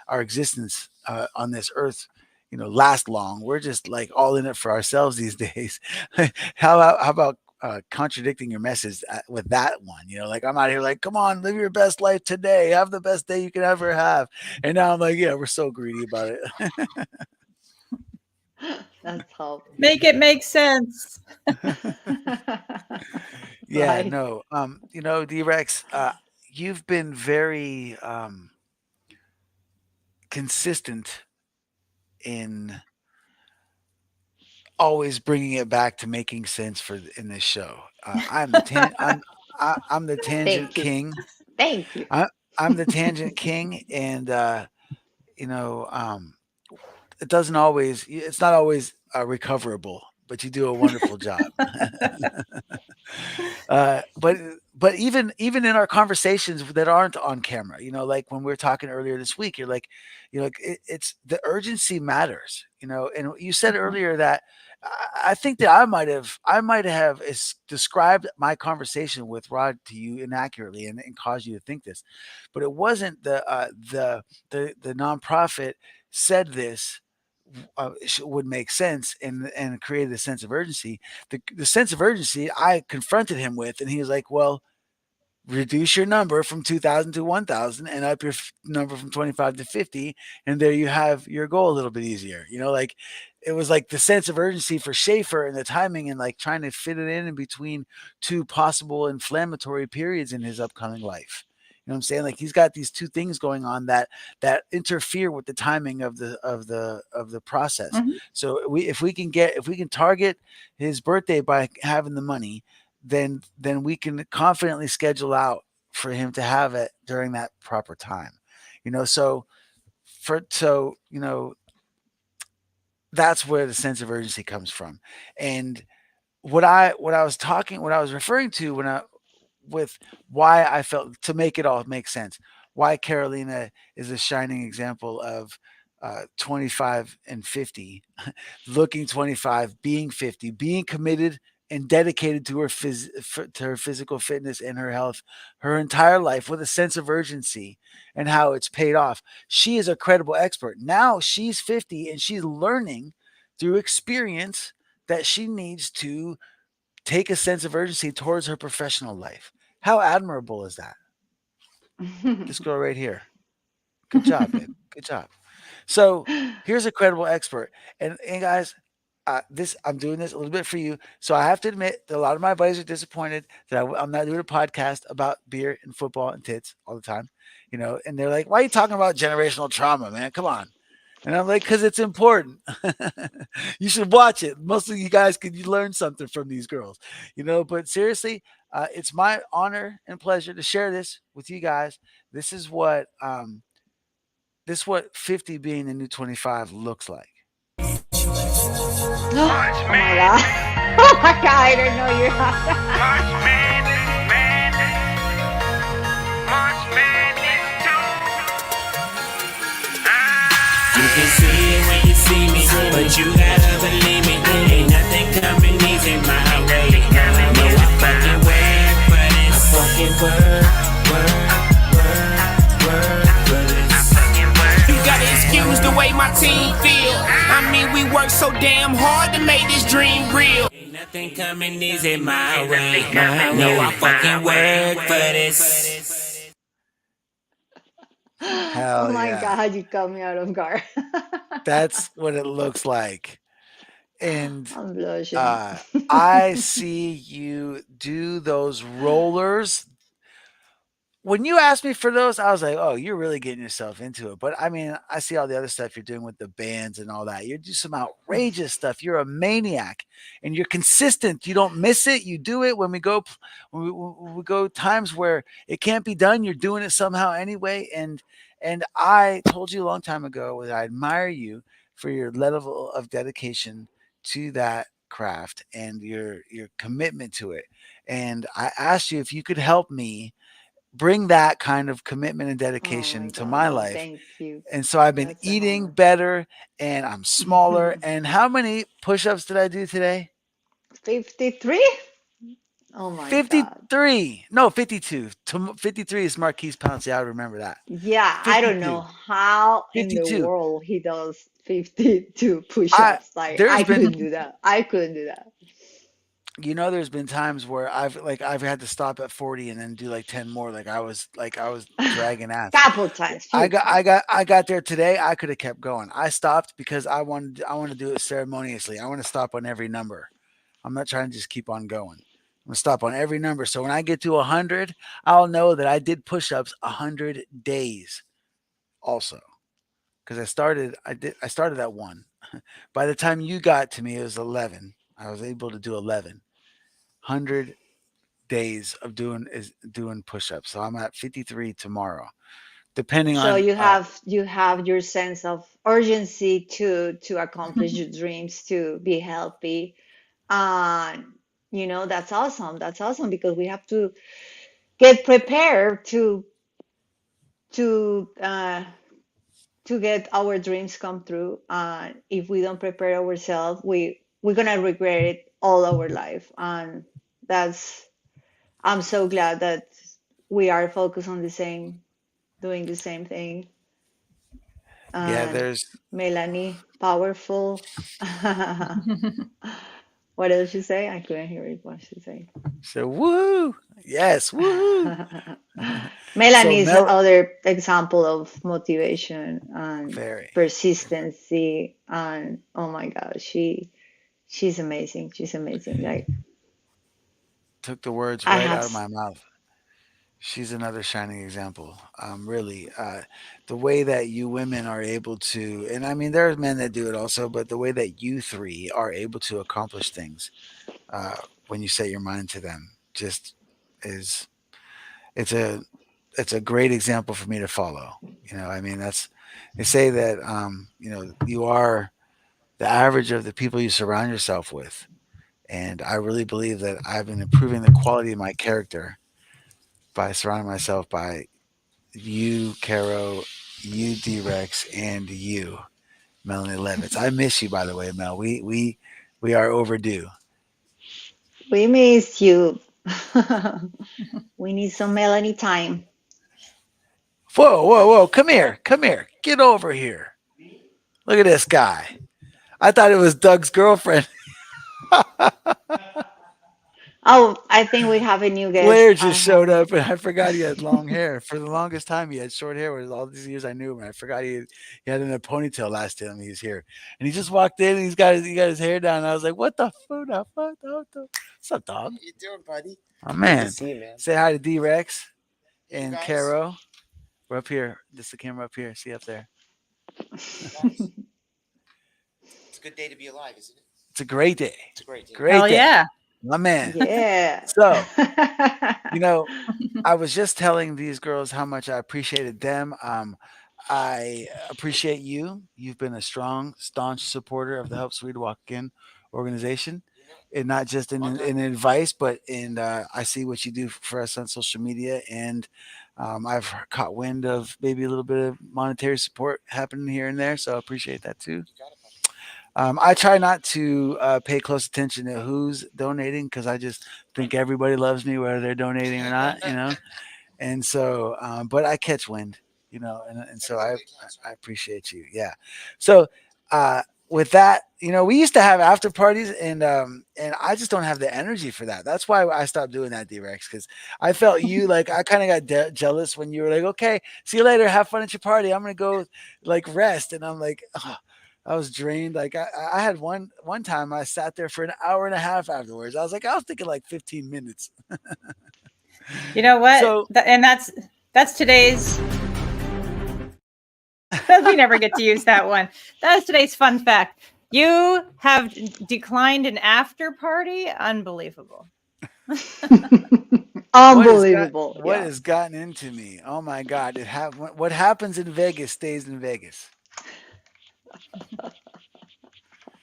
our existence on this earth last long. We're just like all in it for ourselves these days. How about contradicting your message with that one? Like I'm out here like, come on, live your best life today, have the best day you can ever have. And now I'm like, yeah, we're so greedy about it. That's how. Make it make sense. Yeah, Right. no. D-Rex, you've been very consistent in always bringing it back to making sense in this show. I'm the tangent Thank you. king. Thank you. I, I'm the tangent king, and you know, um, it's not always recoverable, but you do a wonderful job. But even in our conversations that aren't on camera, like when we were talking earlier this week, like it's the urgency matters, and you said Mhm. earlier that I think that I might have described my conversation with Rod to you inaccurately and caused you to think this, but it wasn't the nonprofit said this would make sense and created a sense of urgency. The sense of urgency I confronted him with, and he was like, "Well, reduce your number from 2,000 to 1,000 and up your number from 25 to 50, and there you have your goal a little bit easier." Like it was like the sense of urgency for Schaefer and the timing and like trying to fit it in between two possible inflammatory periods in his upcoming life. You know what I'm saying? Like he's got these two things going on that interfere with the timing of the process. Mhm. So if we can target his birthday by having the money, then we can confidently schedule out for him to have it during that proper time. So for so that's where the sense of urgency comes from. And what I was referring to when I with why I felt to make it all make sense, why Carolina is a shining example of 25 and 50, looking 25, being 50, being committed and dedicated to her physical fitness and her health her entire life with a sense of urgency and how it's paid off. She is a credible expert. Now she's 50 and she's learning through experience that she needs to take a sense of urgency towards her professional life. How admirable is that? This girl right here. Good job, babe. Good job. So here's a credible expert. And guys, this I'm doing this a little bit for you. So I have to admit that a lot of my buddies are disappointed that I'm not doing a podcast about beer and football and tits all the time. And they're like, "Why are you talking about generational trauma, man? Come on." And I'm like, "Because it's important. You should watch it. Most of you guys could learn something from these girls, But seriously, it's my honor and pleasure to share this with you guys. This is what 50 being the new 25 looks like. Oh my god. Oh my god, I didn't know you had March Madness, Madness, March Madness You can see it when you see me, but you gotta believe me. Ain't nothing coming easy my way. No, I fucking work for this. I fucking work for this. You gotta excuse the way my team feel. I mean, we work so damn hard to make this dream real. nothing coming easy my way. No, I fucking work for this. Oh Hell my yeah. God, you caught me out of guard. That's what it looks like. And I'm blushing. uh, I see you do those rollers. When you asked me for those, I was like, "Oh, you're really getting yourself into it." But I mean, I see all the other stuff you're doing with the bands and all that. You do some outrageous stuff. You're a maniac, and you're consistent. You don't miss it. You do it when we go when we go times where it can't be done. You're doing it somehow anyway. And I told you a long time ago that I admire you for your level of dedication to that craft and your commitment to it. And I asked you if you could help me bring that kind of commitment and Oh my dedication to my God, life. thank you. And so I've been That's an eating honor. better and I'm smaller. And how many push ups did I do today? 53? Oh my God. 53. No, 52. 53 is Marquise Pouncey. I remember that. Yeah, I don't know 52. how in the 52. world he does 52 I push-ups. Like there's I been couldn't do that. I couldn't do that. there's been times where I've had to stop at 40 and then do like 10 more like I was dragging ass. Couple times, I few got I times. got I got there today. I could have kept going. I stopped because I want to do it ceremoniously. I want to stop on every number. I'm not trying to just keep on going. I'm gonna stop on every number. So when I get to 100, I'll know that I did push-ups 100 days. Also, because I started at one. By the time you got to me, it was 11. I was able to do 11. 100 days of doing push-ups. So I'm at 53 tomorrow. Depending So on you have your sense of urgency to accomplish your dreams, to be healthy. And that's awesome. That's awesome because we have to get prepared to uh to get our dreams come true. If we don't prepare ourselves, we're gonna regret it all our life. And that's I'm so glad that we are focused on the same, doing the same thing. yeah, And there's Melanie, powerful. What did she say? I couldn't hear it. What she say? so woo. Yes, woohoo. So Melanie is Mel another example of motivation and very persistency. And oh my God, she's amazing. She's amazing. Like took the words I right have out of my mouth. She's another shining example. Really, the way that you women are able to, and I mean, there are men that do it also, but the way that you three are able to accomplish things uh, when you set your mind to them, just is it's a it's a great example for me to follow. I mean, that's they say that you are the average of the people you surround yourself with, and I really believe that I've been improving the quality of my character by surrounding myself by you, Caro, you, D-Rex, and you, Melanie Levitz. I miss you, by the way, Mel. We are overdue. we miss you. We need some Melanie time. Whoa, whoa, whoa! Come here, get over here. Look at this guy. I thought it was Doug's girlfriend. Oh, I think we have a new guest. Blair just showed up, and I forgot he had long hair. For the longest time, he had short hair. With all these years I knew him, and I forgot he had in a ponytail last time he was here. And he just walked in, and he got his hair down. And I was like, "What the fuck? What's up, dog? How you doing, buddy? Oh Good to man, see you, man. say hi to D Rex Hey, you and guys. Caro. We're up here. This is the camera up here. See up there. Nice. It's a good day to be alive, isn't it? It's a great day. It's a great day. Great Hell day, yeah. my man. Yeah. So you know, I was just telling these girls how much I appreciated them. I appreciate you. You've been a strong, staunch supporter of the Help Sweden Walk In organization, and not just in advice, but in I see what you do for us on social media, and I've caught wind of maybe a little bit of monetary support happening here and there, so I appreciate that too. You got it, buddy. I try not to pay close attention to who's donating because I just think everybody loves me whether they're donating or not. And so, but I catch wind, and so That's I all that counts, I right? appreciate you. Yeah. So with that, we used to have after parties, and I just don't have the energy for that. That's why I stopped doing that, D-Rex, because I felt you like I kind of got jealous when you were like, okay, see you later, have fun at your party. I'm gonna go like rest, and I'm like, oh, I was drained. Like I had one time I sat there for an hour and a half afterwards. I was thinking like 15 minutes. You know what? So And that's today's. We never get to use that one. That's today's fun fact. You have declined an after party. Unbelievable. Unbelievable. What has gotten into me? Oh my God! What happens in Vegas stays in Vegas.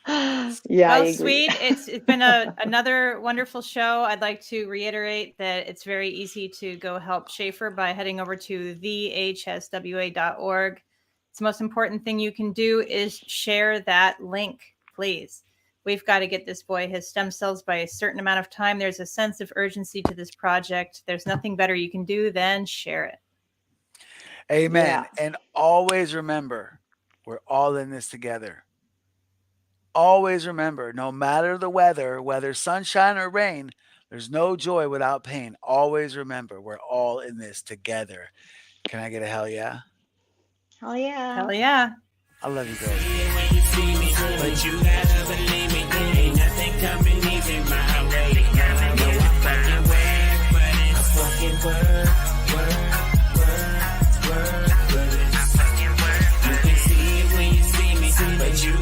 Yeah, I Well, agree. sweet. It's been another wonderful show. I'd like to reiterate that it's very easy to go help Schaefer by heading over to thehswa.org. It's the most important thing you can do is share that link, please. We've got to get this boy his stem cells by a certain amount of time. There's a sense of urgency to this project. There's nothing better you can do than share it. Amen. Yeah. And always remember, we're all in this together. Always remember, no matter the weather, whether sunshine or rain, there's no joy without pain. Always remember, we're all in this together. Can I get a hell yeah? Hell yeah. Hell yeah. I love you guys. When you see me, but you gotta believe me. Ain't nothing coming easy my way.